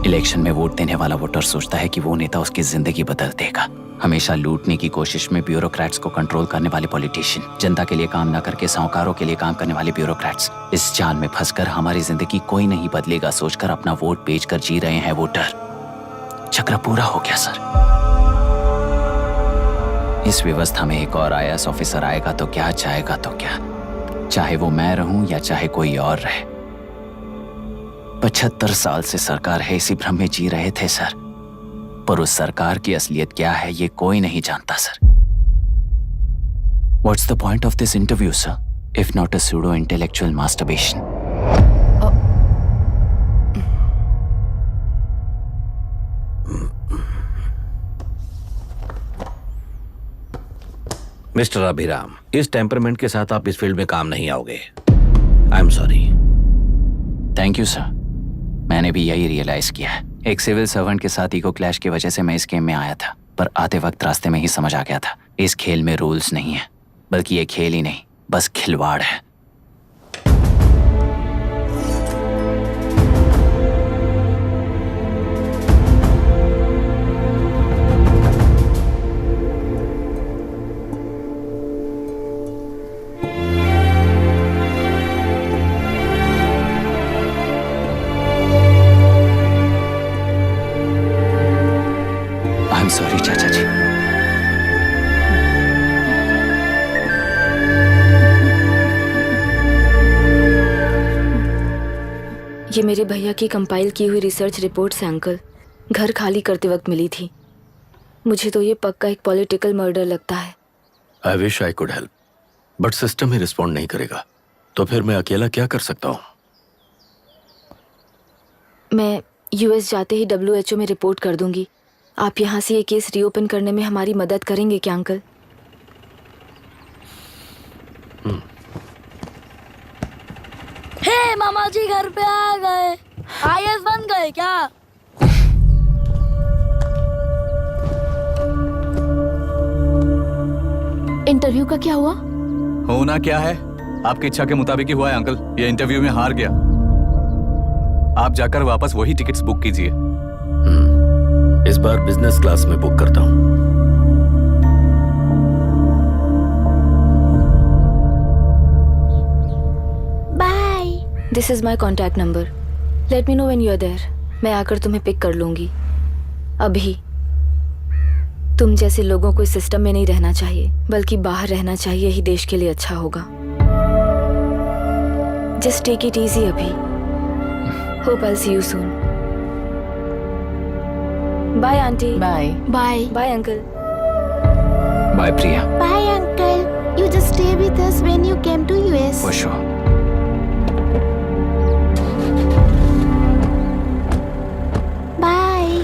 इलेक्शन में वोट देने वाला वोटर सोचता है कि वो नेता उसकी जिंदगी बदल देगा, हमेशा लूटने की कोशिश में ब्यूरोक्रेट्स को कंट्रोल करने वाले पॉलिटिशियन, जनता के लिए काम न करके साहूकारों के लिए काम करने वाले ब्यूरोक्रेट्स, इस जाल में फंसकर हमारी जिंदगी कोई नहीं बदलेगा सोचकर अपना वोट बेचकर जी रहे हैं वोटर। चक्र पूरा हो गया सर। इस व्यवस्था में एक और IAS ऑफिसर आएगा तो क्या, जाएगा तो क्या, चाहे वो मैं रहूं या चाहे कोई और रहे। 75 साल से सरकार है इसी भ्रम में जी रहे थे सर, पर उस सरकार की असलियत क्या है ये कोई नहीं जानता sir. What's the point of this interview, sir, if not a pseudo-intellectual masturbation? Mister Abhiram, इस टेम्परमेंट के साथ आप इस फील्ड में काम नहीं आओगे। I am sorry. Thank you sir. मैंने भी यही रियलाइज किया है। एक सिविल सर्वेंट के साथ ईगो क्लैश की वजह से मैं इस गेम में आया था, पर आते वक्त रास्ते में ही समझ आ गया था इस खेल में रूल्स नहीं है, बल्कि ये खेल ही नहीं बस खिलवाड़ है। सॉरी चाचा जी। ये मेरे भैया की कंपाइल की हुई रिसर्च रिपोर्ट से अंकल, घर खाली करते वक्त मिली थी। मुझे तो ये पक्का एक पॉलिटिकल मर्डर लगता है। I wish I could help, but system he respond नहीं करेगा, तो फिर मैं अकेला क्या कर सकता हूँ? मैं US जाते ही WHO में रिपोर्ट कर दूंगी। आप यहाँ से ये केस रीओपन करने में हमारी मदद करेंगे क्या अंकल? हे मामा जी घर पे आ गए। IAS बन गए क्या? इंटरव्यू का क्या हुआ? होना क्या है, आपकी इच्छा के मुताबिक ही हुआ है अंकल। ये इंटरव्यू में हार गया। आप जाकर वापस वही टिकट्स बुक कीजिए। इस बार बिजनेस क्लास में बुक करता हूँ। Bye. This is my contact number. Let me know when you are there. मैं आकर तुम्हें पिक कर लूंगी। अभी तुम जैसे लोगों को इस सिस्टम में नहीं रहना चाहिए, बल्कि बाहर रहना चाहिए ही देश के लिए अच्छा होगा। जस्ट टेक इट इजी अभी। Hope I see you soon. Bye aunty. Bye bye. Bye uncle. Bye Priya. Bye uncle. You just stay with us when you came to US। For sure. Bye.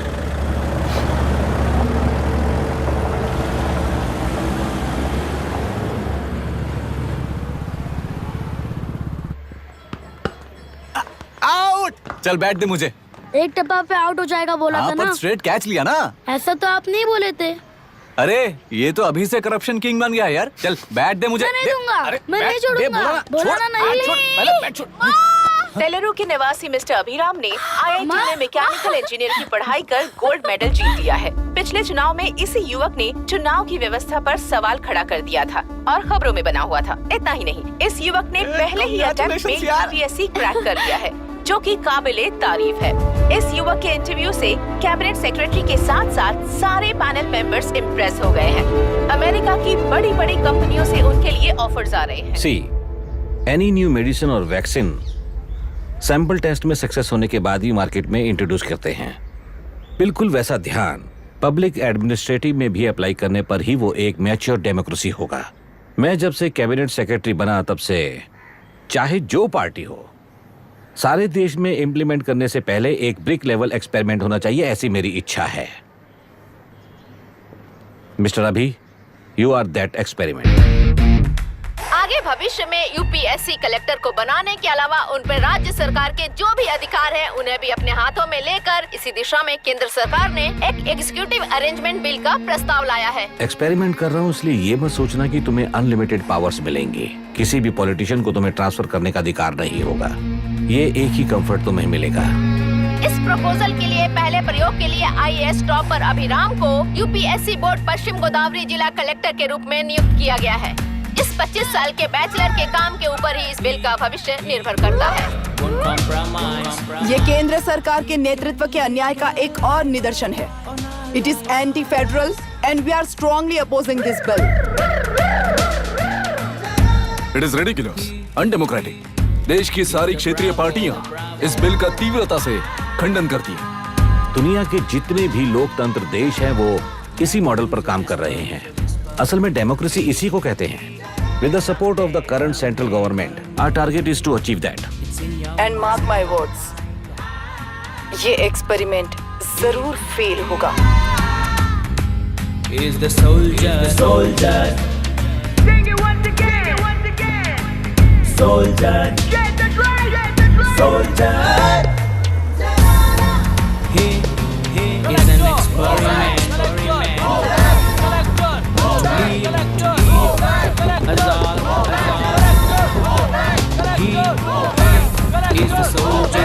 Out. चल बैठ दे मुझे। एक टप्पा पे out हो जाएगा बोला था पर ना। स्ट्रेट कैच लिया ना। ऐसा तो आप नहीं बोले थे। अरे ये तो अभी से करप्शन किंग बन गया यार। चल बैठ दे मुझे। मैं नहीं दूंगा। अरे मैं बैठ नहीं दे, छोड़ूंगा। बोला ना नहीं। छोड़, पहले बैठ, छोड़। तेलुरु के निवासी मिस्टर अभिराम ने IIT में मैकेनिकल इंजीनियर की पढ़ाई कर गोल्ड मेडल जीत लिया है। पिछले चुनाव में इसी युवक ने चुनाव की व्यवस्था पर सवाल खड़ा कर दिया था और खबरों में बना हुआ था। इतना ही नहीं, इस युवक ने पहले ही अटेम्प्ट में UPSC क्रैक कर लिया है, जो कि काबिले तारीफ है। इस युवक के इंटरव्यू से कैबिनेट सेक्रेटरी के साथ साथ सारे पैनल मेंबर्स इम्प्रेस हो गए हैं। अमेरिका की बड़ी बड़ी कंपनियों से उनके लिए ऑफर्स आ रहे हैं। सी एनी न्यू मेडिसिन और वैक्सीन सैंपल टेस्ट में सक्सेस होने के बाद ही मार्केट में इंट्रोड्यूस करते हैं। बिल्कुल वैसा ध्यान पब्लिक एडमिनिस्ट्रेटिव में भी अप्लाई करने पर ही वो एक मैच्योर डेमोक्रेसी होगा। मैं जब से कैबिनेट सेक्रेटरी बना तब से चाहे जो पार्टी हो, सारे देश में इम्प्लीमेंट करने से पहले एक ब्रिक लेवल एक्सपेरिमेंट होना चाहिए, ऐसी मेरी इच्छा है। मिस्टर अभी, यू आर दैट एक्सपेरिमेंट। आगे भविष्य में UPSC कलेक्टर को बनाने के अलावा उन पर राज्य सरकार के जो भी अधिकार हैं, उन्हें भी अपने हाथों में लेकर इसी दिशा में केंद्र सरकार ने एक एग्जीक्यूटिव अरेंजमेंट बिल का प्रस्ताव लाया है। एक्सपेरिमेंट कर रहा हूँ इसलिए ये मत सोचना कि तुम्हें अनलिमिटेड पावर्स मिलेंगे। किसी भी पॉलिटिशियन को तुम्हें ट्रांसफर करने का अधिकार नहीं होगा। ये एक ही कंफर्ट तुम्हें मिलेगा। इस प्रपोजल के लिए पहले प्रयोग के लिए IAS टॉपर अभिराम को UPSC बोर्ड पश्चिम गोदावरी जिला कलेक्टर के रूप में नियुक्त किया गया है। इस 25 साल के बैचलर के काम के ऊपर ही इस बिल का भविष्य निर्भर करता है। ये केंद्र सरकार के नेतृत्व के अन्याय का एक और निदर्शन है। It is anti federal and we are strongly opposing this bill. It is ridiculous, undemocratic. देश की सारी क्षेत्रीय पार्टियां इस बिल का तीव्रता से खंडन करती हैं। दुनिया के जितने भी लोकतंत्र देश हैं वो इसी मॉडल पर काम कर रहे हैं। असल में डेमोक्रेसी इसी को कहते हैं। With the support of the current central government, our target is to achieve that. And mark my words, ये एक्सपेरिमेंट जरूर फेल होगा। Is the soldier, soldier. Sing it once again, Soldier, get the dragon, soldier. He is an experiment. He is the soldier.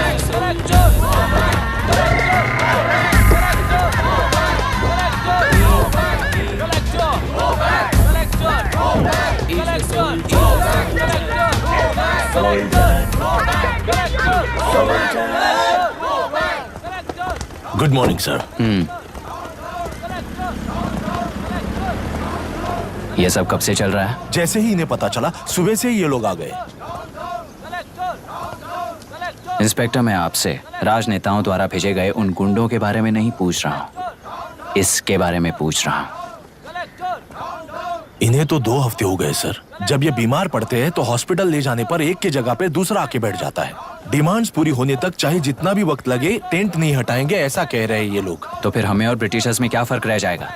Good morning sir. ये सब कब से चल रहा है? जैसे ही इन्हें पता चला सुबह से ही ये लोग आ गए। इंस्पेक्टर, मैं आपसे राजनेताओं द्वारा भेजे गए उन गुंडों के बारे में नहीं पूछ रहा हूँ, इसके बारे में पूछ रहा हूँ। इन्हें तो 2 हफ्ते हो गए सर। जब ये बीमार पड़ते हैं तो हॉस्पिटल ले जाने पर एक की जगह पे दूसरा आके बैठ जाता है। डिमांड्स पूरी होने तक चाहे जितना भी वक्त लगे टेंट नहीं हटाएंगे, ऐसा कह रहे हैं ये लोग। तो फिर हमें और ब्रिटिशर्स में क्या फर्क रह जाएगा?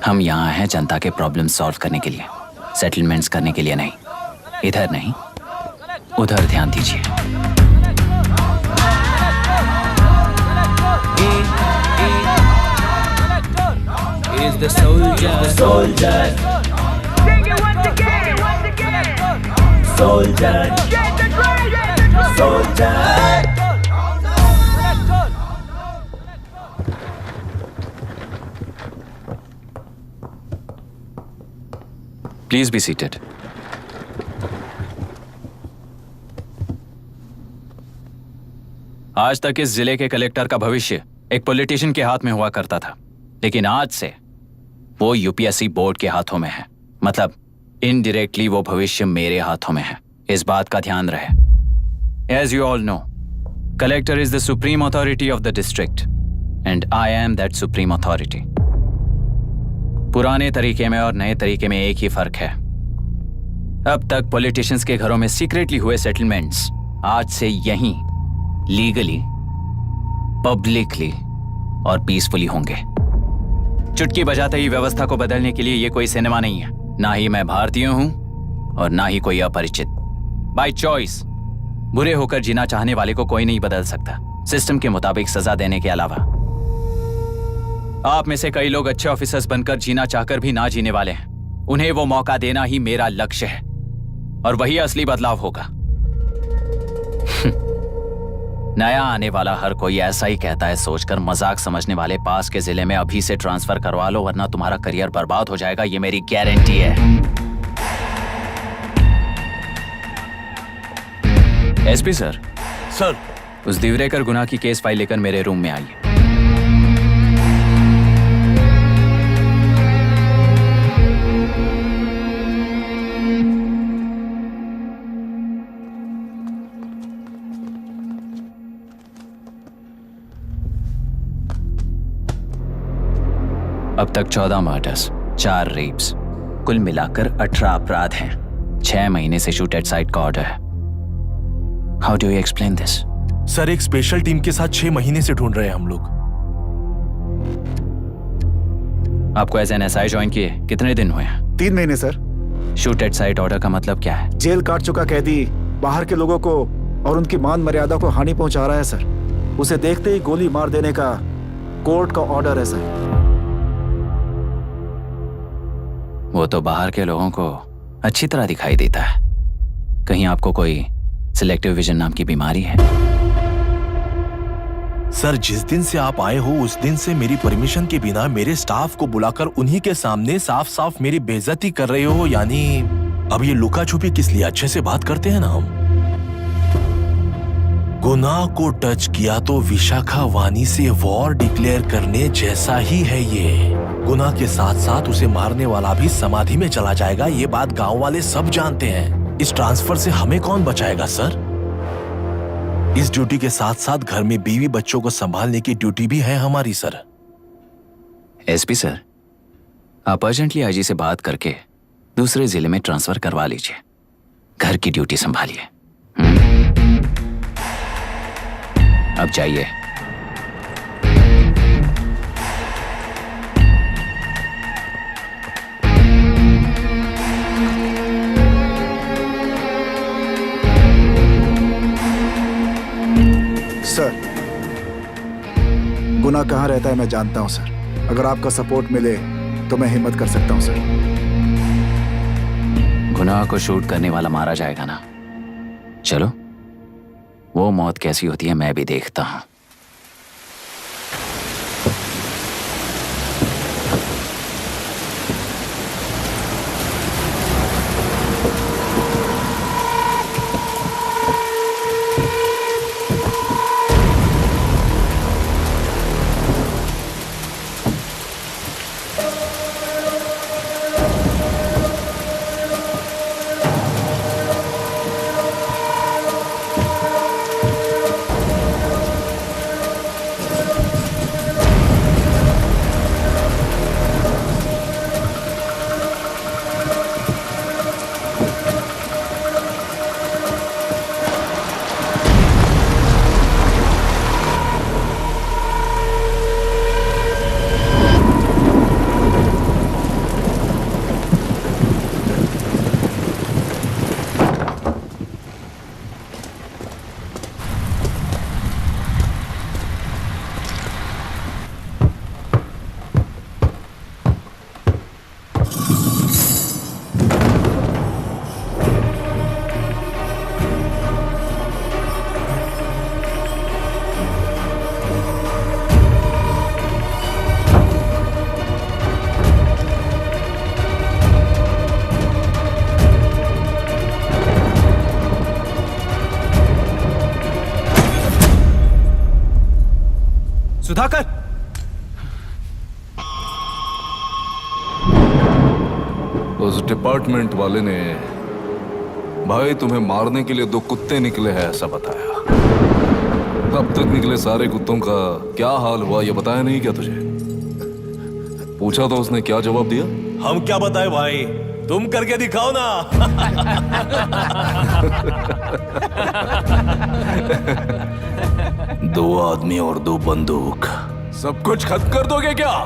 हम यहाँ हैं जनता के प्रॉब्लम सॉल्व करने के लिए, सेटलमेंट्स करने के लिए नहीं। इधर नहीं, उधर ध्यान दीजिए। Is the soldier, soldier. Sing it once again, soldier. Get the dragon, soldier. Please be seated. आज तक इस जिले के कलेक्टर का भविष्य एक पॉलिटिशियन के हाथ में हुआ करता था, लेकिन आज से वो यूपीएससी बोर्ड के हाथों में है। मतलब इनडायरेक्टली वो भविष्य मेरे हाथों में है। इस बात का ध्यान रहे। As you all know, collector is the supreme authority of the district and I am that supreme authority. पुराने तरीके में और नए तरीके में एक ही फर्क है। अब तक पॉलिटिशियंस के घरों में सीक्रेटली हुए सेटलमेंट्स आज से यहीं लीगली, पब्लिकली और पीसफुली होंगे। चुटकी बजाते ही व्यवस्था को बदलने के लिए ये कोई सिनेमा नहीं है। ना ही मैं भारतीय हूं और ना ही कोई अपरिचित। बाय चॉइस बुरे होकर जीना चाहने वाले को कोई नहीं बदल सकता, सिस्टम के मुताबिक सजा देने के अलावा। आप में से कई लोग अच्छे ऑफिसर्स बनकर जीना चाहकर भी ना जीने वाले हैं। उन्हें वो मौका देना ही मेरा लक्ष्य है और वही असली बदलाव होगा। नया आने वाला हर कोई ऐसा ही कहता है सोचकर मजाक समझने वाले पास के जिले में अभी से ट्रांसफर करवा लो, वरना तुम्हारा करियर बर्बाद हो जाएगा। ये मेरी गारंटी है। SP sir. सर। उस दिवरेकर गुनाह की केस फाइल लेकर मेरे रूम में आइए। अब तक 14 मर्डर्स, 4 रेप्स, कुल मिलाकर 18 अपराध हैं। 6 महीने से शूट एट साइट का ऑर्डर है। How do you explain this? Sir, एक स्पेशल टीम के साथ 6 महीने से ढूंढ रहे हैं हम लोग। आपको एज एन एसआई ज्वाइन किए कितने दिन हुए हैं? 3 महीने sir. Shoot at site order का मतलब क्या है? जेल काट चुका कैदी बाहर के लोगों को और उनकी मान मर्यादा को हानि पहुंचा रहा है सर। उसे देखते ही गोली मार देने का कोर्ट का ऑर्डर है सर। वो तो बाहर के लोगों को अच्छी तरह दिखाई देता है। कहीं आपको कोई सिलेक्टिव विजन नाम की बीमारी है? सर, जिस दिन से आप आए हो उस दिन से मेरी परमिशन के बिना मेरे स्टाफ को बुलाकर उन्हीं के सामने साफ साफ मेरी बेइज्जती कर रहे हो। यानी अब ये लुका छुपी किस लिए? अच्छे से बात करते हैं ना हम। गुनाह को टच किया तो विशाखा वानी से वॉर डिक्लेयर करने जैसा ही है ये। गुनाह के साथ साथ उसे मारने वाला भी समाधि में चला जाएगा। ये बात गांव वाले सब जानते हैं। इस ट्रांसफर से हमें कौन बचाएगा सर? इस ड्यूटी के साथ साथ घर में बीवी बच्चों को संभालने की ड्यूटी भी है हमारी सर। एसपी सर, आप अर्जेंटली आईजी से बात करके दूसरे जिले में ट्रांसफर करवा लीजिए। घर की ड्यूटी संभालिए। अब जाइए। सर, गुनाह कहाँ रहता है मैं जानता हूं सर। अगर आपका सपोर्ट मिले तो मैं हिम्मत कर सकता हूं सर। गुनाह को शूट करने वाला मारा जाएगा ना? चलो, वो मौत कैसी होती है मैं भी देखता हूं। सुधाकर, उस डिपार्टमेंट वाले ने भाई तुम्हें मारने के लिए 2 कुत्ते निकले हैं ऐसा बताया। अब तक निकले सारे कुत्तों का क्या हाल हुआ ये बताया नहीं क्या तुझे? पूछा तो उसने क्या जवाब दिया? हम क्या बताए भाई, तुम करके दिखाओ ना। 2 आदमी और 2 बंदूक, सब कुछ खत्म कर दोगे क्या?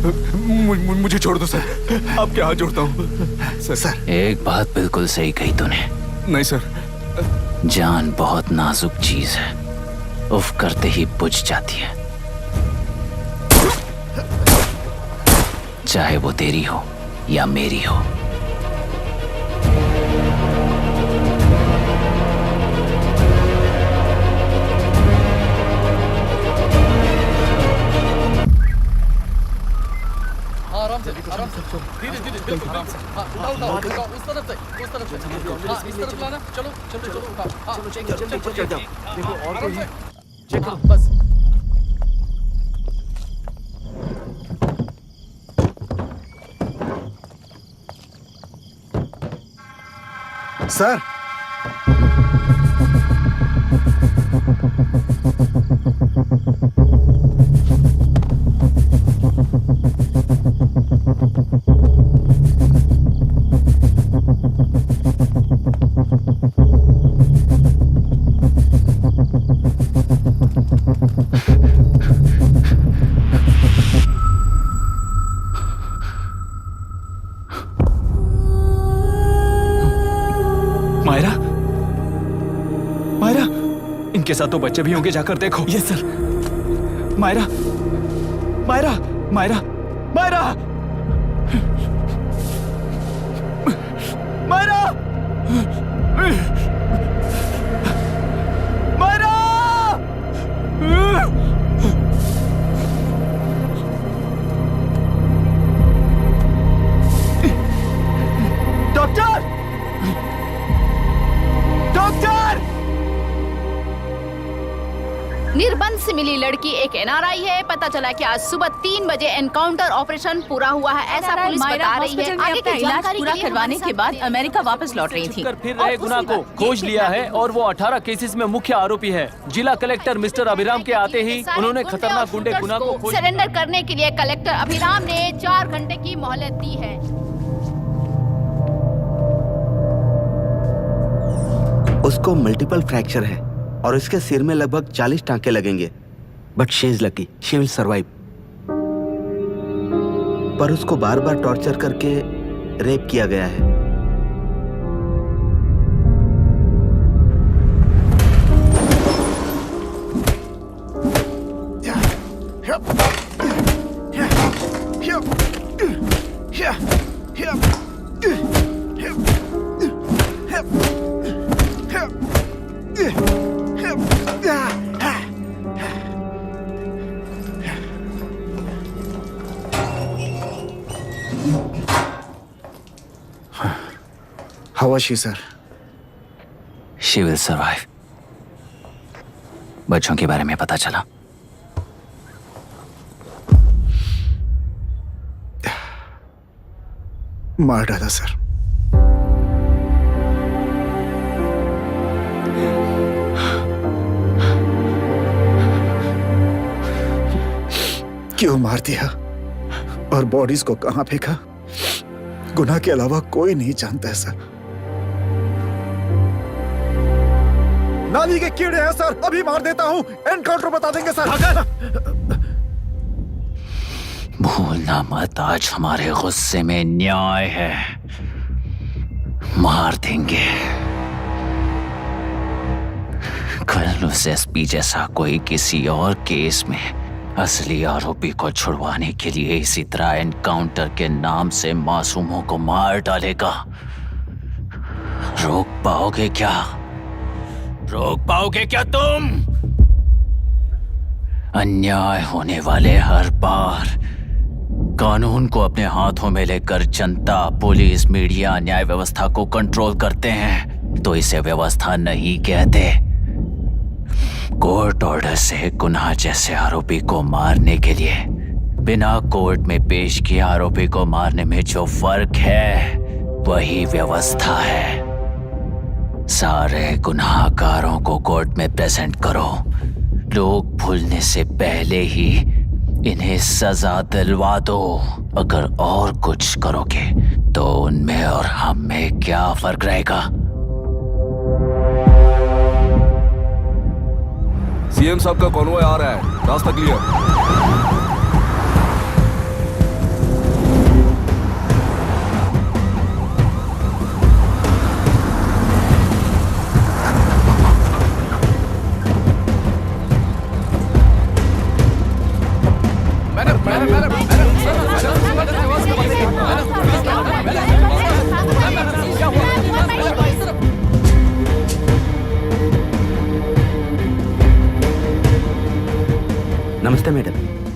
मुझे छोड़ दो सर, आपके हाथ जोड़ता हूँ सर। एक बात बिल्कुल सही कही तूने। नहीं सर। जान बहुत नाजुक चीज है, उफ करते ही बुझ जाती है, चाहे वो तेरी हो या मेरी हो। आराम से धीरे धीरे बिल्कुल आराम से। उठाओ उस तरफ से। हाँ इस तरफ लाना। चलो उठाओ। चलो देखो और कोई है, चेक करो बस। सर, मायरा, मायरा, इनके साथ तो बच्चे भी होंगे, जाकर देखो। Yes sir. Myra, Myra, Myra, Myra, Myra, Myra. Doctor, doctor! निर्बंध से मिली लड़की एक एनआरआई है। पता चला कि आज सुबह 3 बजे एनकाउंटर ऑपरेशन पूरा हुआ है, ऐसा पुलिस बता रही है। आगे की इलाज जानकारी पूरा के लिए करवाने हमारे के बाद साथ अमेरिका वापस लौट रही थी। फिर रहे गुनाह को खोज लिया है और वो 18 केसेस में मुख्य आरोपी है। जिला कलेक्टर मिस्टर अभिराम के आते ही उन्होंने खतरनाक गुंडे गुनाह को खोज। सरेंडर करने के लिए कलेक्टर अभिराम ने 4 घंटे की मोहलत दी है। उसको मल्टीपल फ्रैक्चर है और इसके सिर में लगभग 40 टांके लगेंगे, but she is lucky, she will survive. पर उसको बार बार टॉर्चर करके रेप किया गया है। How was she, sir? She will survive. बच्चों के बारे में पता चला? मार डाला सर। क्यों मार दिया और बॉडीज को कहां फेंका, गुनाह के अलावा कोई नहीं जानता है सर। नाली के कीड़े हैं सर, अभी मार देता हूं, एनकाउंटर बता देंगे सर। भूलना मत, आज हमारे गुस्से में न्याय है, मार देंगे। कल उस एसपी जैसा कोई किसी और केस में असली आरोपी को छुड़वाने के लिए इसी तरह एनकाउंटर के नाम से मासूमों को मार डालेगा। रोक पाओगे क्या? रोक पाओगे क्या तुम? अन्याय होने वाले हर बार कानून को अपने हाथों में लेकर जनता, पुलिस, मीडिया, न्याय व्यवस्था को कंट्रोल करते हैं, तो इसे व्यवस्था नहीं कहते। कोर्ट ऑर्डर से गुनाह जैसे आरोपी को मारने के लिए बिना कोर्ट में पेश किए आरोपी को मारने में जो फर्क है वही व्यवस्था है। सारे गुनाहगारों को कोर्ट में प्रेजेंट करो, लोग भूलने से पहले ही इन्हें सजा दिलवा दो। अगर और कुछ करोगे तो उनमें और हम में क्या फर्क रहेगा? सीएम साहब का कॉन्वॉय आ रहा है, रास्ता क्लियर। नमस्ते मैडम।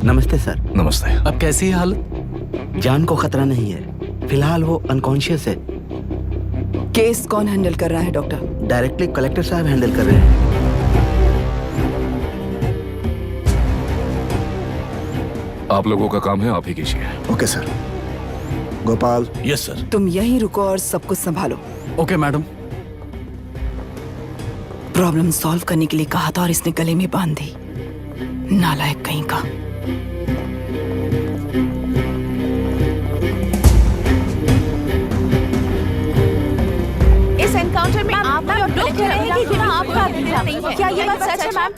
नमस्ते सर। नमस्ते। अब कैसी है हालत? जान को खतरा नहीं है, फिलहाल वो अनकॉन्शियस है। केस कौन हैंडल कर रहा है डॉक्टर? डायरेक्टली कलेक्टर साहब हैंडल कर रहे हैं। आप लोगों का काम है, आप ही कीजिए। Okay sir. Gopal. Yes sir. तुम यहीं रुको और सब कुछ संभालो। Okay madam. प्रॉब्लम सॉल्व करने के लिए कहा था और इसने गले में बांध दी। नालायक कहीं का। इस एनकाउंटर में आप लोग कह रहे हैं कि गुना आपका नहीं है। क्या ये बात सच है मैम?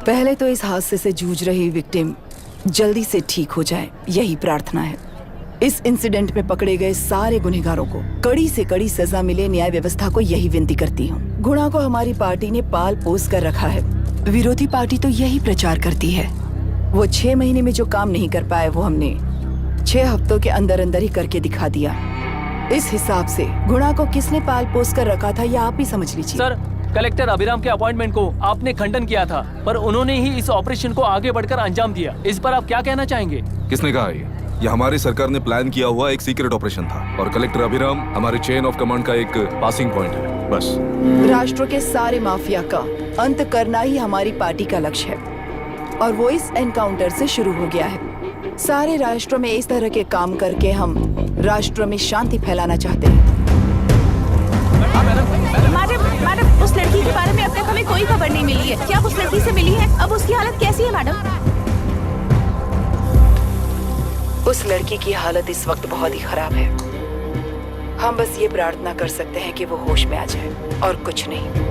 पहले तो इस हादसे से जूझ रही विक्टिम जल्दी से ठीक हो जाए, यही प्रार्थना है। इस इंसिडेंट में पकड़े गए सारे गुनहगारों को कड़ी से कड़ी सजा मिले, न्याय व्यवस्था को यही विनती करती हूँ। गुणा को हमारी पार्टी ने पाल पोस कर रखा है। विरोधी पार्टी तो यही प्रचार करती है। वो 6 महीने में जो काम नहीं कर पाए वो हमने 6 हफ्तों के अंदर अंदर ही करके दिखा दिया। इस हिसाब से गुणा को किसने पाल पोस कर रखा था यह आप ही समझ लीजिए। सर, कलेक्टर अभिराम के अपॉइंटमेंट को आपने खंडन किया था, पर उन्होंने ही इस ऑपरेशन को आगे बढ़कर अंजाम दिया। इस पर आप क्या कहना चाहेंगे? किसने कहा ये हमारी सरकार ने प्लान किया हुआ एक सीक्रेट ऑपरेशन था और कलेक्टर अभिराम हमारे चेन ऑफ कमांड का एक पासिंग पॉइंट है, बस। राष्ट्र के सारे माफिया का अंत करना ही हमारी पार्टी का लक्ष्य है और वो इस एनकाउंटर से शुरू हो गया है। सारे राष्ट्र में इस तरह के काम करके हम राष्ट्र में शांति फैलाना चाहते हैं। मैडम, उस लड़की के बारे में अब तक हमें कोई खबर नहीं मिली है। क्या उस लड़की से मिली है? अब उसकी हालत कैसी है मैडम? उस लड़की की हालत इस वक्त बहुत ही खराब है। हम बस ये प्रार्थना कर सकते हैं कि वो होश में आ जाए और कुछ नहीं।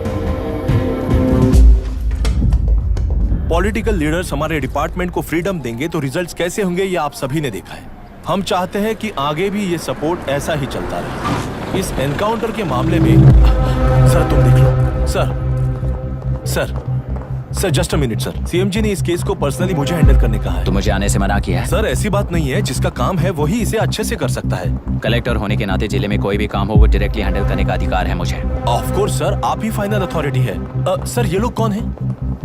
पॉलिटिकल लीडर्स हमारे डिपार्टमेंट को फ्रीडम देंगे तो रिजल्ट्स कैसे होंगे ये आप सभी ने देखा है। हम चाहते हैं कि आगे भी ये सपोर्ट ऐसा ही चलता रहे। इस एनकाउंटर के मामले में सर तुम देख लो। Sir just a minute sir. CMG ने इस केस को पर्सनली मुझे हैंडल करने कहा है। तो मुझे आने से मना किया है। सर ऐसी बात नहीं है, जिसका काम है वही इसे अच्छे से कर सकता है। कलेक्टर होने के नाते जिले में कोई भी काम हो वो डायरेक्टली हैंडल करने का अधिकार है मुझे। ऑफ कोर्स सर, आप ही फाइनल अथॉरिटी है। सर ये लोग कौन है?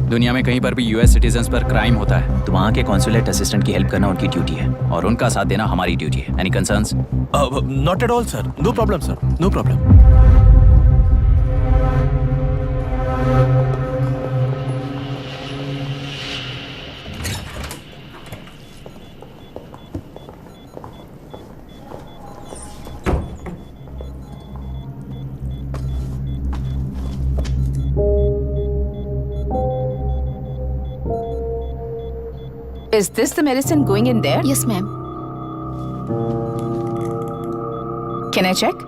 दुनिया में कहीं पर भी यूएस सिटीजन्स पर क्राइम होता है तो वहाँ के कॉन्सुलेट असिस्टेंट की हेल्प करना उनकी ड्यूटी है और उनका साथ देना हमारी ड्यूटी है। Any concerns? Not at all sir, no problem sir, no problem. Is this the medicine going in there? Yes, ma'am. Can I check?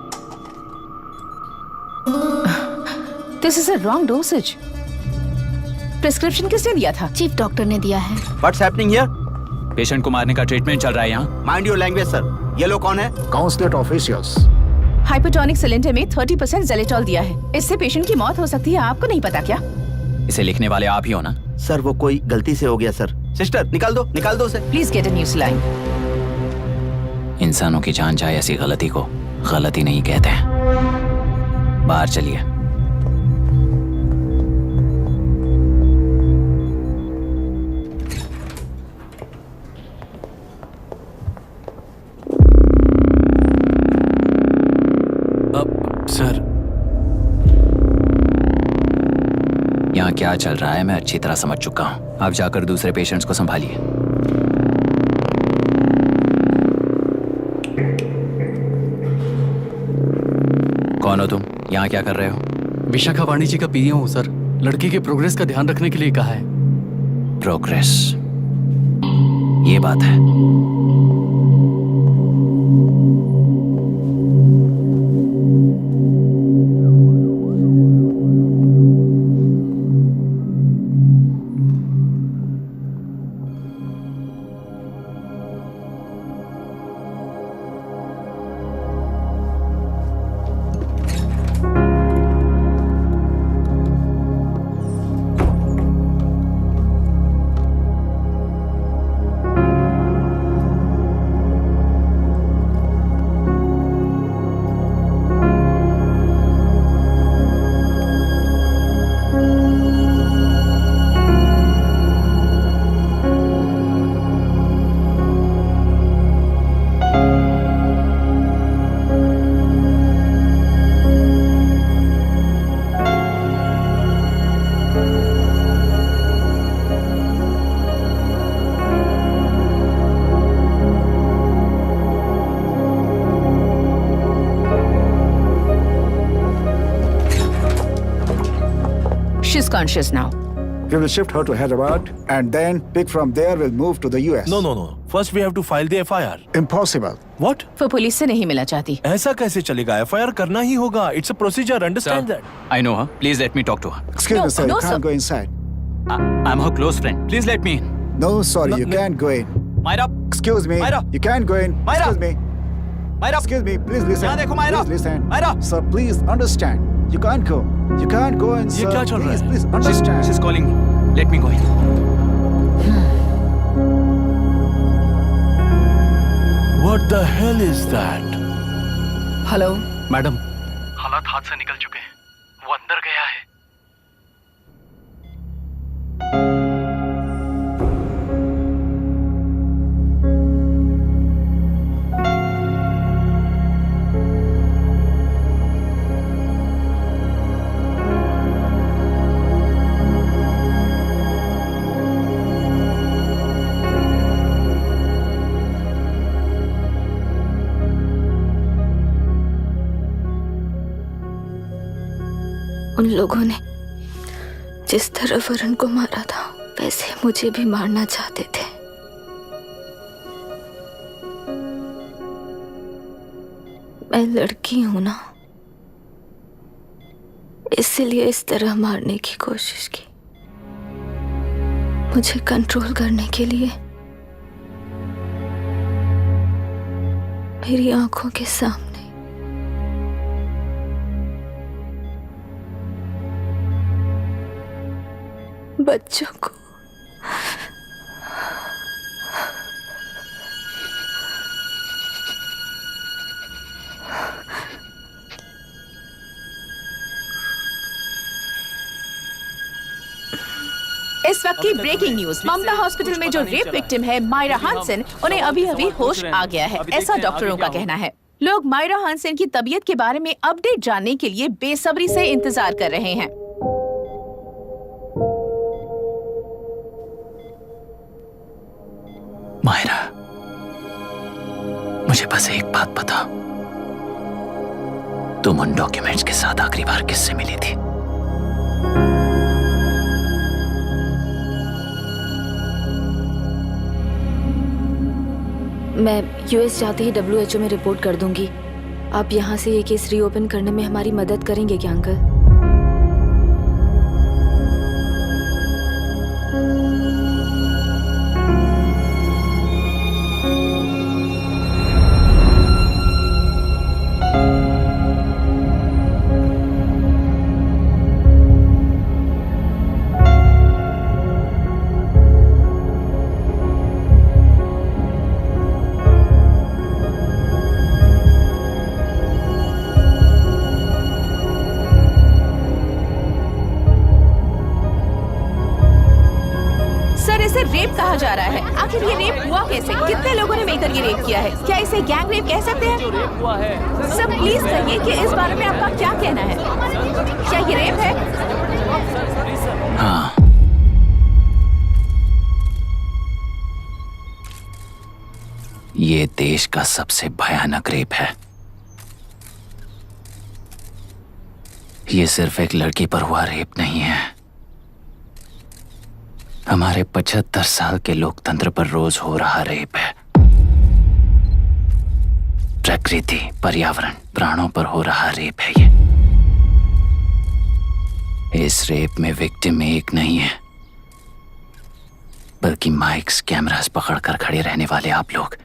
This is a wrong dosage. Prescription किसने दिया था? चीफ डॉक्टर ने दिया है। What's happening here? Patient को मारने का treatment चल रहा है यहाँ। Mind your language, sir. ये लोग कौन है? Consulate officials. हाइपोटोनिक सिलेंडर में 30% जेलेटॉल दिया है। इससे पेशेंट की मौत हो सकती है। आपको नहीं पता क्या? इसे लिखने वाले आप ही हो ना? सर वो कोई गलती से हो गया सर। सिस्टर निकाल दो उसे। Please get a new saline. इंसानों की जान जाए ऐसी गलती को गलती नहीं कहते हैं। बाहर चलिए। सर यहाँ क्या चल रहा है मैं अच्छी तरह समझ चुका हूँ। आप जाकर दूसरे पेशेंट्स को संभालिए। कौन हो तुम? यहाँ क्या कर रहे हो? विशाखा वाणी जी का पीएम हूँ सर। लड़की के प्रोग्रेस का ध्यान रखने के लिए कहा है। प्रोग्रेस, ये बात है। conscious now. We will shift her to Hyderabad and then pick from there. We'll move to the US. No. First we have to file the FIR. Impossible. What? वो पुलिस से नहीं मिलना चाहती। ऐसा कैसे चलेगा? FIR करना ही होगा. It's a procedure. Understand that? I know her. Please let me talk to her. Excuse No, me, sir. no, You can't sir. go inside. I'm her close friend. Please let me in. No, sorry. You can't go in. Myra, Excuse me. Myra. You can't go in. Myra. Excuse me. Myra. Excuse me. Please listen. यहाँ देखो, Myra. Please listen. Myra. Sir, please understand. You can't go. You can't go in, ये sir. क्या चल रहा है? Please understand. She's calling me. Let me go in. What the hell is that? Hello madam, हालात हाथ से निकल चुके हैं। वो अंदर गया है। उन लोगों ने जिस तरह वरुण को मारा था वैसे मुझे भी मारना चाहते थे। मैं लड़की हूं ना, इसलिए इस तरह मारने की कोशिश की। मुझे कंट्रोल करने के लिए मेरी आंखों के सामने बच्चों को इस वक्त की ब्रेकिंग न्यूज। ममता हॉस्पिटल में जो रेप विक्टिम है मायरा हानसन, उन्हें अभी अभी होश आ गया है, ऐसा डॉक्टरों का कहना है। लोग मायरा हानसन की तबीयत के बारे में अपडेट जानने के लिए बेसब्री से इंतजार कर रहे हैं। मायरा, मुझे बस एक बात बता, तुम उन डॉक्यूमेंट्स के साथ आखिरी बार किससे मिली थी? मैं यूएस जाते ही WHO में रिपोर्ट कर दूंगी। आप यहाँ से ये केस रीओपन करने में हमारी मदद करेंगे क्या अंकल? रेप कहा जा रहा है। आखिर ये रेप हुआ कैसे? कितने लोगों ने मिलकर ये रेप किया है? क्या इसे गैंग रेप कह सकते हैं? जो रेप हुआ है। सब प्लीज कहिए कि इस बारे में आपका क्या कहना है? क्या ये रेप है? हाँ, ये देश का सबसे भयानक रेप है। ये सिर्फ एक लड़की पर हुआ रेप नहीं है, हमारे 75 साल के लोकतंत्र पर रोज हो रहा रेप है। प्रकृति, पर्यावरण, प्राणों पर हो रहा रेप है ये। इस रेप में विक्टिम एक नहीं है, बल्कि माइक्स, कैमरास पकड़कर खड़े रहने वाले आप लोग,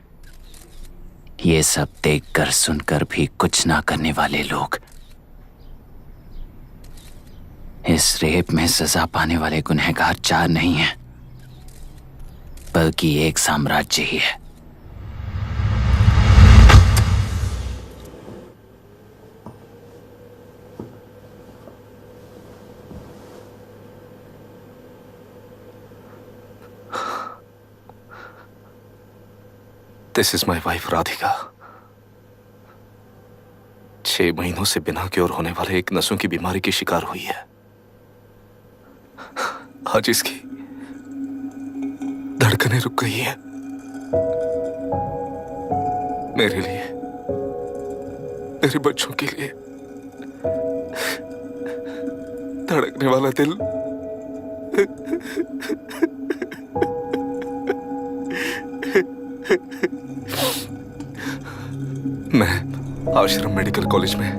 ये सब देखकर सुनकर भी कुछ ना करने वाले लोग। इस रेप में सजा पाने वाले गुनहगार 4 नहीं हैं, बल्कि एक साम्राज्य ही है। This is my wife Radhika. 6 महीनों से बिना क्योर होने वाले एक नसों की बीमारी की शिकार हुई है। आज इसकी धड़कनें रुक गई है। मेरे लिए, मेरे बच्चों के लिए धड़कने वाला दिल मैं आश्रम मेडिकल कॉलेज में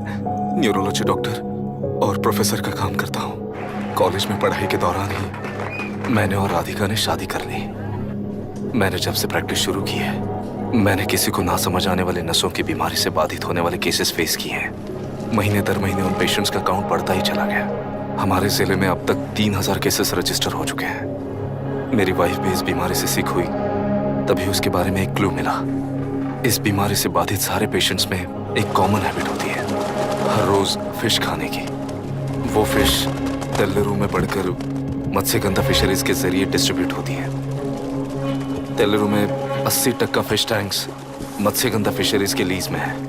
न्यूरोलॉजी डॉक्टर और प्रोफेसर का काम करता हूँ। कॉलेज में पढ़ाई के दौरान ही मैंने और राधिका ने शादी कर ली। मैंने जब से प्रैक्टिस शुरू की है, मैंने किसी को ना समझ आने वाले नसों की बीमारी से बाधित होने वाले केसेस फेस किए हैं। महीने दर महीने उन पेशेंट्स का काउंट बढ़ता ही चला गया। हमारे जिले में अब तक 3000 केसेस रजिस्टर हो चुके हैं। मेरी वाइफ भी इस बीमारी से सिक हुई, तभी उसके बारे में एक क्लू मिला। इस बीमारी से बाधित सारे पेशेंट्स में एक कॉमन हैबिट होती है, हर रोज फिश खाने की। वो फिश तेल्लुरु में बढ़कर मत्स्यगंधा फिशरीज के जरिए डिस्ट्रीब्यूट होती है। तेल्लुरु में 80% फिश टैंक्स मत्स्यगंधा फिशरीज के लीज में है।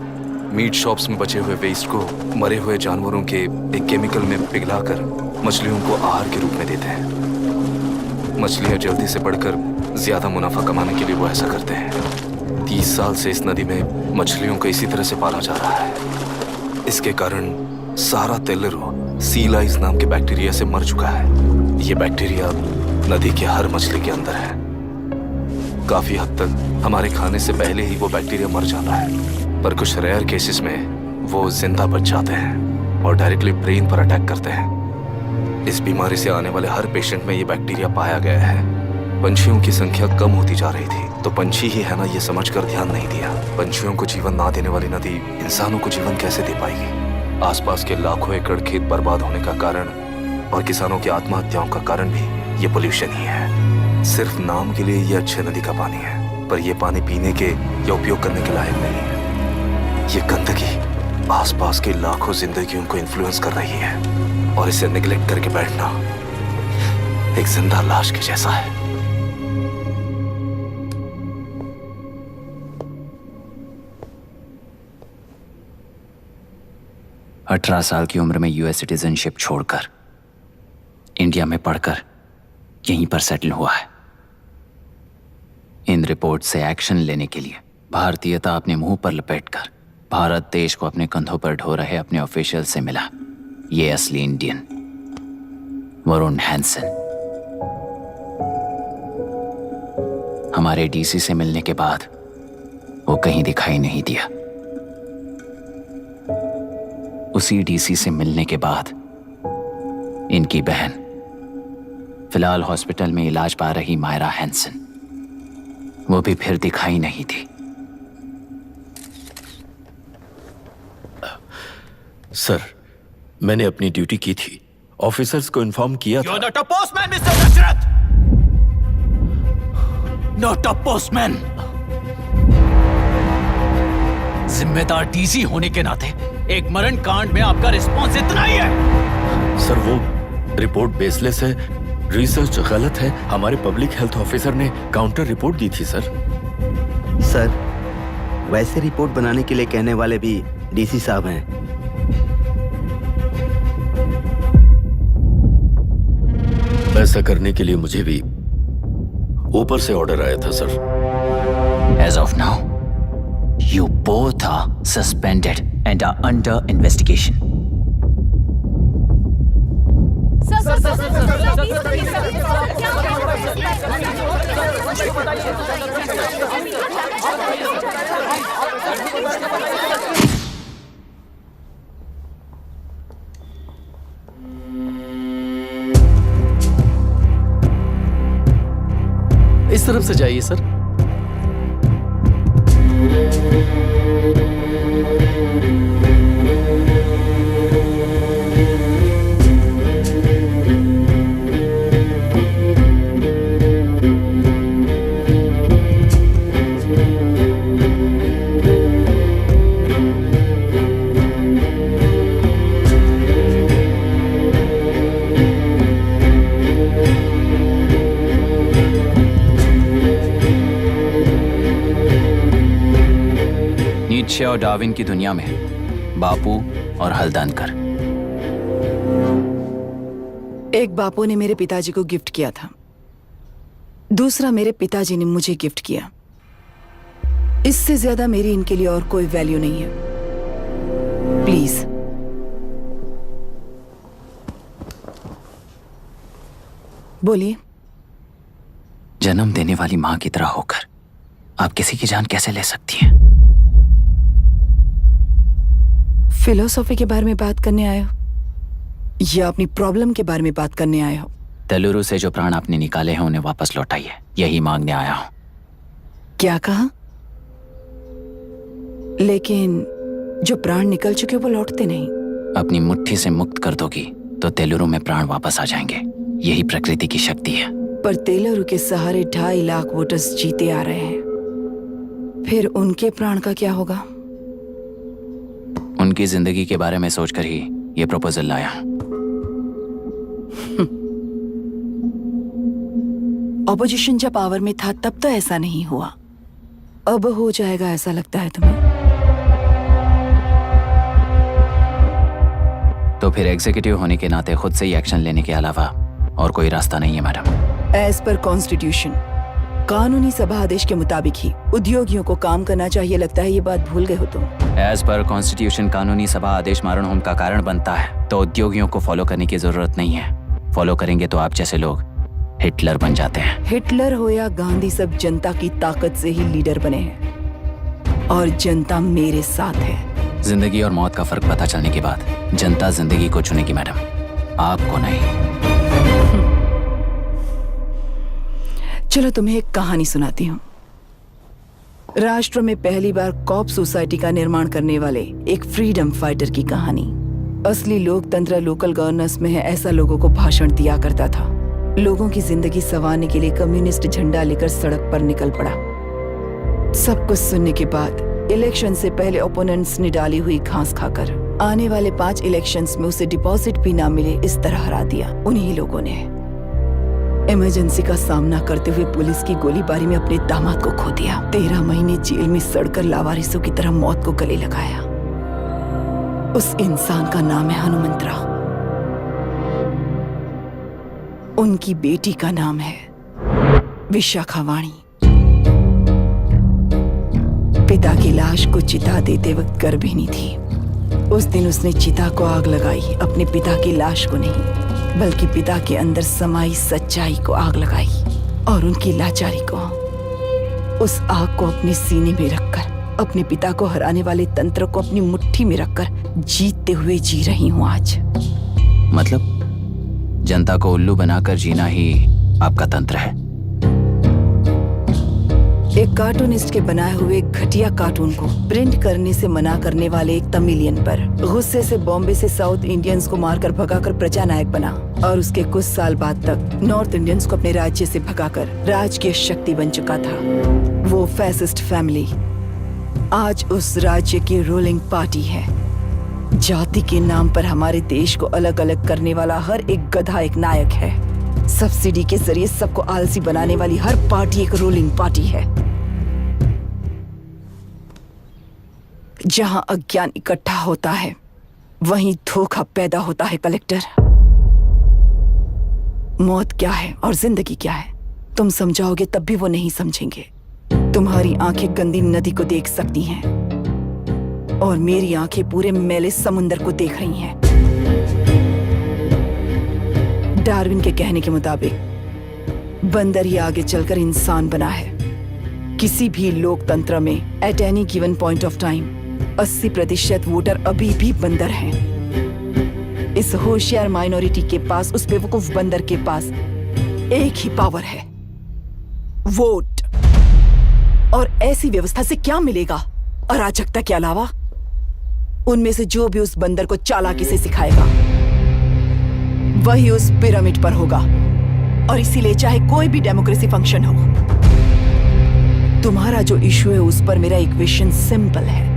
मीट शॉप्स में बचे हुए वेस्ट को मरे हुए जानवरों के एक केमिकल में पिघलाकर मछलियों को आहार के रूप में देते हैं। मछलियां जल्दी से बढ़कर ज्यादा मुनाफा कमाने के लिए वो ऐसा करते हैं। 30 साल से इस नदी में मछलियों को इसी तरह से पाला जा रहा है। इसके कारण सारा तेल्लुरु सी लाइस नाम के बैक्टीरिया से मर चुका है। ये बैक्टीरिया नदी के हर मछली के अंदर है। काफी हद तक हमारे खाने से पहले ही वो बैक्टीरिया मर जाता है, पर कुछ रेयर केसेस में वो जिंदा बच जाते हैं और डायरेक्टली ब्रेन पर अटैक करते हैं। इस बीमारी से आने वाले हर पेशेंट में ये बैक्टीरिया पाया गया है। पंछियों की संख्या कम होती जा रही थी, तो पंछी ही है ना ये समझकर ध्यान नहीं दिया। पंछियों को जीवन ना देने वाली नदी इंसानों को जीवन कैसे दे पाएगी? आसपास के लाखों एकड़ खेत बर्बाद होने का कारण और किसानों की आत्महत्याओं का कारण भी ये पोल्यूशन ही है। सिर्फ नाम के लिए ये अच्छे नदी का पानी है, पर ये पानी पीने के या उपयोग करने के लायक नहीं है। ये गंदगी आसपास की लाखों जिंदगियों को इन्फ्लुएंस कर रही है और इसे निगलेक्ट करके बैठना एक जिंदा लाश के जैसा है। अठारह साल की उम्र में यूएस सिटीजनशिप छोड़कर इंडिया में पढ़कर यहीं पर सेटल हुआ है। इन रिपोर्ट से एक्शन लेने के लिए भारतीयता अपने मुंह पर लपेटकर भारत देश को अपने कंधों पर ढो रहे अपने ऑफिशियल से मिला ये असली इंडियन वरुण हैंसन। हमारे डीसी से मिलने के बाद वो कहीं दिखाई नहीं दिया। उसी डीसी से मिलने के बाद इनकी बहन फिलहाल हॉस्पिटल में इलाज पा रही मायरा हैंसन, वो भी फिर दिखाई नहीं थी। सर, मैंने अपनी ड्यूटी की थी, ऑफिसर्स को इन्फॉर्म किया था। You're not a postman, Mr. Dashrath! Not a postman! जिम्मेदार डीसी होने के नाते एक मरण कांड में आपका रिस्पॉन्स इतना ही है। सर, वो रिपोर्ट बेसलेस है, रिसर्च गलत है। हमारे पब्लिक हेल्थ ऑफिसर ने काउंटर रिपोर्ट दी थी सर। सर, वैसे रिपोर्ट बनाने के लिए कहने वाले भी डीसी साहब हैं। ऐसा करने के लिए मुझे भी ऊपर से ऑर्डर आया था sir. As of now, you both are suspended and are under investigation. इस तरफ से जाइए सर। नीत्शे और डार्विन की दुनिया में बापू और हल्दनकर। एक बापू ने मेरे पिताजी को गिफ्ट किया था, दूसरा मेरे पिताजी ने मुझे गिफ्ट किया। इससे ज्यादा मेरी इनके लिए और कोई वैल्यू नहीं है। प्लीज। बोलिए। जन्म देने वाली माँ की तरह होकर आप किसी की जान कैसे ले सकती हैं? फिलोसॉफी के बारे में बात करने आए हो या अपनी प्रॉब्लम के बारे में बात करने आए हो? तेलुरु से जो प्राण आपने निकाले हैं उन्हें वापस लौटाइए, यही मांगने आया हूं। क्या कहा? लेकिन जो प्राण निकल चुके वो लौटते नहीं। अपनी मुट्ठी से मुक्त कर दोगी तो तेलुरु में प्राण वापस आ जाएंगे, यही प्रकृति की शक्ति है। पर तेलुरु के सहारे 2.5 लाख वोटर्स जीते आ रहे हैं, फिर उनके प्राण का क्या होगा? उनकी जिंदगी के बारे में सोचकर ही ये प्रपोजल लाया। ऑपोजिशन जब पावर में था तब तो ऐसा नहीं हुआ, अब हो जाएगा ऐसा लगता है तुम्हें? तो फिर एग्जीक्यूटिव होने के नाते खुद से ही एक्शन लेने के अलावा और कोई रास्ता नहीं है मैडम। एज पर कॉन्स्टिट्यूशन, कानूनी सभा आदेश के मुताबिक ही उद्योगियों को काम करना चाहिए। लगता है ये बात भूल गए हो तुम। एज पर कॉन्स्टिट्यूशन कानूनी सभा आदेश मारण होम का कारण बनता है, तो उद्योगियों को फॉलो करने की जरूरत नहीं है। फॉलो करेंगे तो आप जैसे लोग हिटलर बन जाते हैं। हिटलर हो या गांधी, सब जनता की ताकत से ही लीडर बने हैं और जनता मेरे साथ है। जिंदगी और मौत का फर्क पता चलने के बाद जनता जिंदगी को चुनेगी मैडम, आपको नहीं। चलो तुम्हें एक कहानी सुनाती हूँ। राष्ट्र में पहली बार कॉप सोसाइटी का निर्माण करने वाले एक फ्रीडम फाइटर की कहानी। असली लोकतंत्र लोकल गवर्नेंस में है, ऐसा लोगों को भाषण दिया करता था। लोगों की जिंदगी संवारने के लिए कम्युनिस्ट झंडा लेकर सड़क पर निकल पड़ा। सब कुछ सुनने के बाद इलेक्शन से पहले ओपोनेंट्स ने डाली हुई घास खाकर आने वाले 5 इलेक्शंस में उसे डिपॉजिट भी ना मिले, इस तरह हरा दिया। उन्हीं लोगों ने इमरजेंसी का सामना करते हुए पुलिस की गोलीबारी में अपने दामाद को खो दिया। 13 महीने जेल में सड़कर लावारिसों की तरह मौत को गले लगाया। उस इंसान का नाम है हनुमंतरा। उनकी बेटी का नाम है विशाखावाणी। पिता की लाश को चिता देते वक्त गर्भिणी थी। उस दिन उसने चिता को आग लगाई, अपने पिता की लाश को नहीं बल्कि पिता के अंदर समाई सच्चाई को आग लगाई और उनकी लाचारी को। उस आग को अपने सीने में रखकर अपने पिता को हराने वाले तंत्र को अपनी मुट्ठी में रखकर जीतते हुए जी रही हूँ आज। मतलब जनता को उल्लू बनाकर जीना ही आपका तंत्र है? एक कार्टूनिस्ट के बनाए हुए घटिया कार्टून को प्रिंट करने से मना करने वाले एक तमिलियन पर गुस्से से बॉम्बे से साउथ इंडियंस को मारकर भगाकर प्रजानायक बना और उसके कुछ साल बाद तक नॉर्थ इंडियंस को अपने राज्य से भगाकर राजकीय शक्ति बन चुका था। वो फैसिस्ट फैमिली आज उस राज्य की रूलिंग पार्टी है। जाति के नाम पर हमारे देश को अलग अलग करने वाला हर एक गधा एक नायक है। सब्सिडी के जरिए सबको आलसी बनाने वाली हर पार्टी एक रूलिंग पार्टी है। जहां अज्ञान इकट्ठा होता है वहीं धोखा पैदा होता है। कलेक्टर, मौत क्या है और जिंदगी क्या है तुम समझाओगे तब भी वो नहीं समझेंगे। तुम्हारी आंखें गंदी नदी को देख सकती हैं और मेरी आंखें पूरे मैले समुंदर को देख रही हैं। डार्विन के कहने के मुताबिक बंदर ही आगे चलकर इंसान बना है। किसी भी लोकतंत्र में at any given point of time 80% voter अभी भी बंदर हैं। इस होशियार माइनॉरिटी के पास, उस बेवकूफ बंदर के पास एक ही पावर है, वोट। और ऐसी व्यवस्था से क्या मिलेगा अराजकता के अलावा? उनमें से जो भी उस बंदर को चालाकी से सिखाएगा वही उस पिरामिड पर होगा। और इसीलिए चाहे कोई भी डेमोक्रेसी फंक्शन हो, तुम्हारा जो इशू है उस पर मेरा इक्वेशन सिंपल है।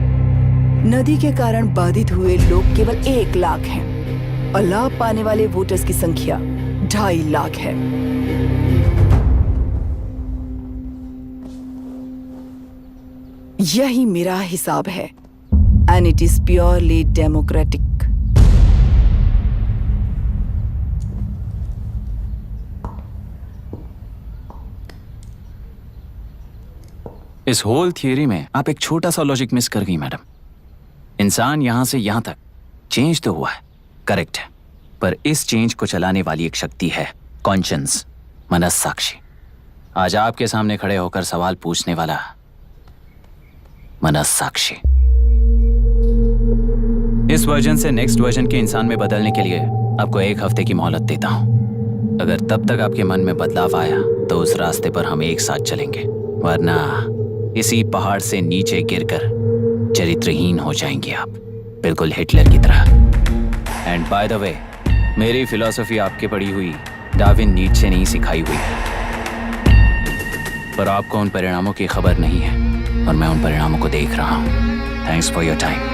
नदी के कारण बाधित हुए लोग केवल 1 लाख हैं और लाभ पाने वाले वोटर्स की संख्या 2.5 लाख है। यही मेरा हिसाब है and it is purely democratic. इस होल थियरी में आप एक छोटा सा लॉजिक मिस कर गई मैडम। इंसान यहां से यहां तक चेंज तो हुआ है, करेक्ट है, पर इस चेंज को चलाने वाली एक शक्ति है, कॉन्शियंस। मनस्साक्षी। आज आपके सामने खड़े होकर सवाल पूछने वाला मनस्साक्षी। इस वर्जन से नेक्स्ट वर्जन के इंसान में बदलने के लिए आपको 1 हफ्ते की मोहलत देता हूं। अगर तब तक आपके मन में बदलाव आया तो उस रास्ते पर हम एक साथ चलेंगे, वरना इसी पहाड़ से नीचे गिरकर चरित्रहीन हो जाएंगे आप, बिल्कुल हिटलर की तरह। एंड बाय द वे, मेरी फिलॉसफी आपके पढ़ी हुई डार्विन नीट्शे नहीं सिखाई हुई है, पर आपको उन परिणामों की खबर नहीं है और मैं उन परिणामों को देख रहा हूं। Thanks for your time.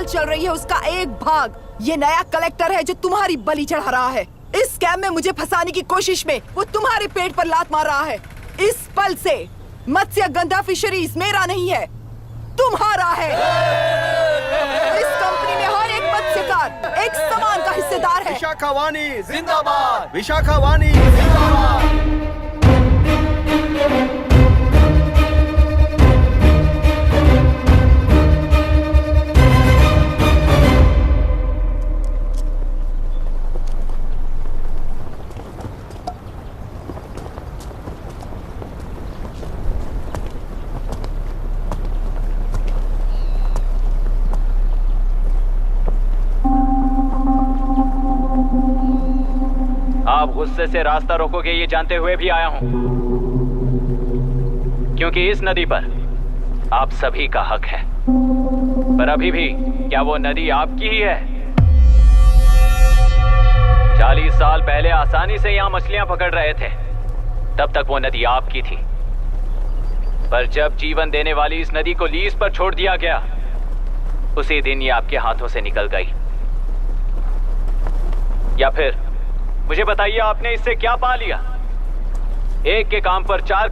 चल रही है उसका एक भाग। ये नया कलेक्टर है जो तुम्हारी बलि चढ़ा रहा है। इस स्कैम में मुझे फंसाने की कोशिश में वो तुम्हारे पेट पर लात मार रहा है। इस पल से मत्स्य गंधा फिशरीज मेरा नहीं है, तुम्हारा है। इस कंपनी में हर एक मत्स्यकार एक समान का हिस्सेदार है। विशाखावाणी जिंदाबाद, विशाखावाणी जिंदाबाद। आप गुस्से से रास्ता रोकोगे ये जानते हुए भी आया हूं, क्योंकि इस नदी पर आप सभी का हक है। पर अभी भी क्या वो नदी आपकी ही है? 40 साल पहले आसानी से यहां मछलियां पकड़ रहे थे, तब तक वो नदी आपकी थी। पर जब जीवन देने वाली इस नदी को लीज पर छोड़ दिया गया, उसी दिन ये आपके हाथों से निकल गई। या फिर मुझे बताइए, आपने इससे क्या पा लिया? एक के काम पर 4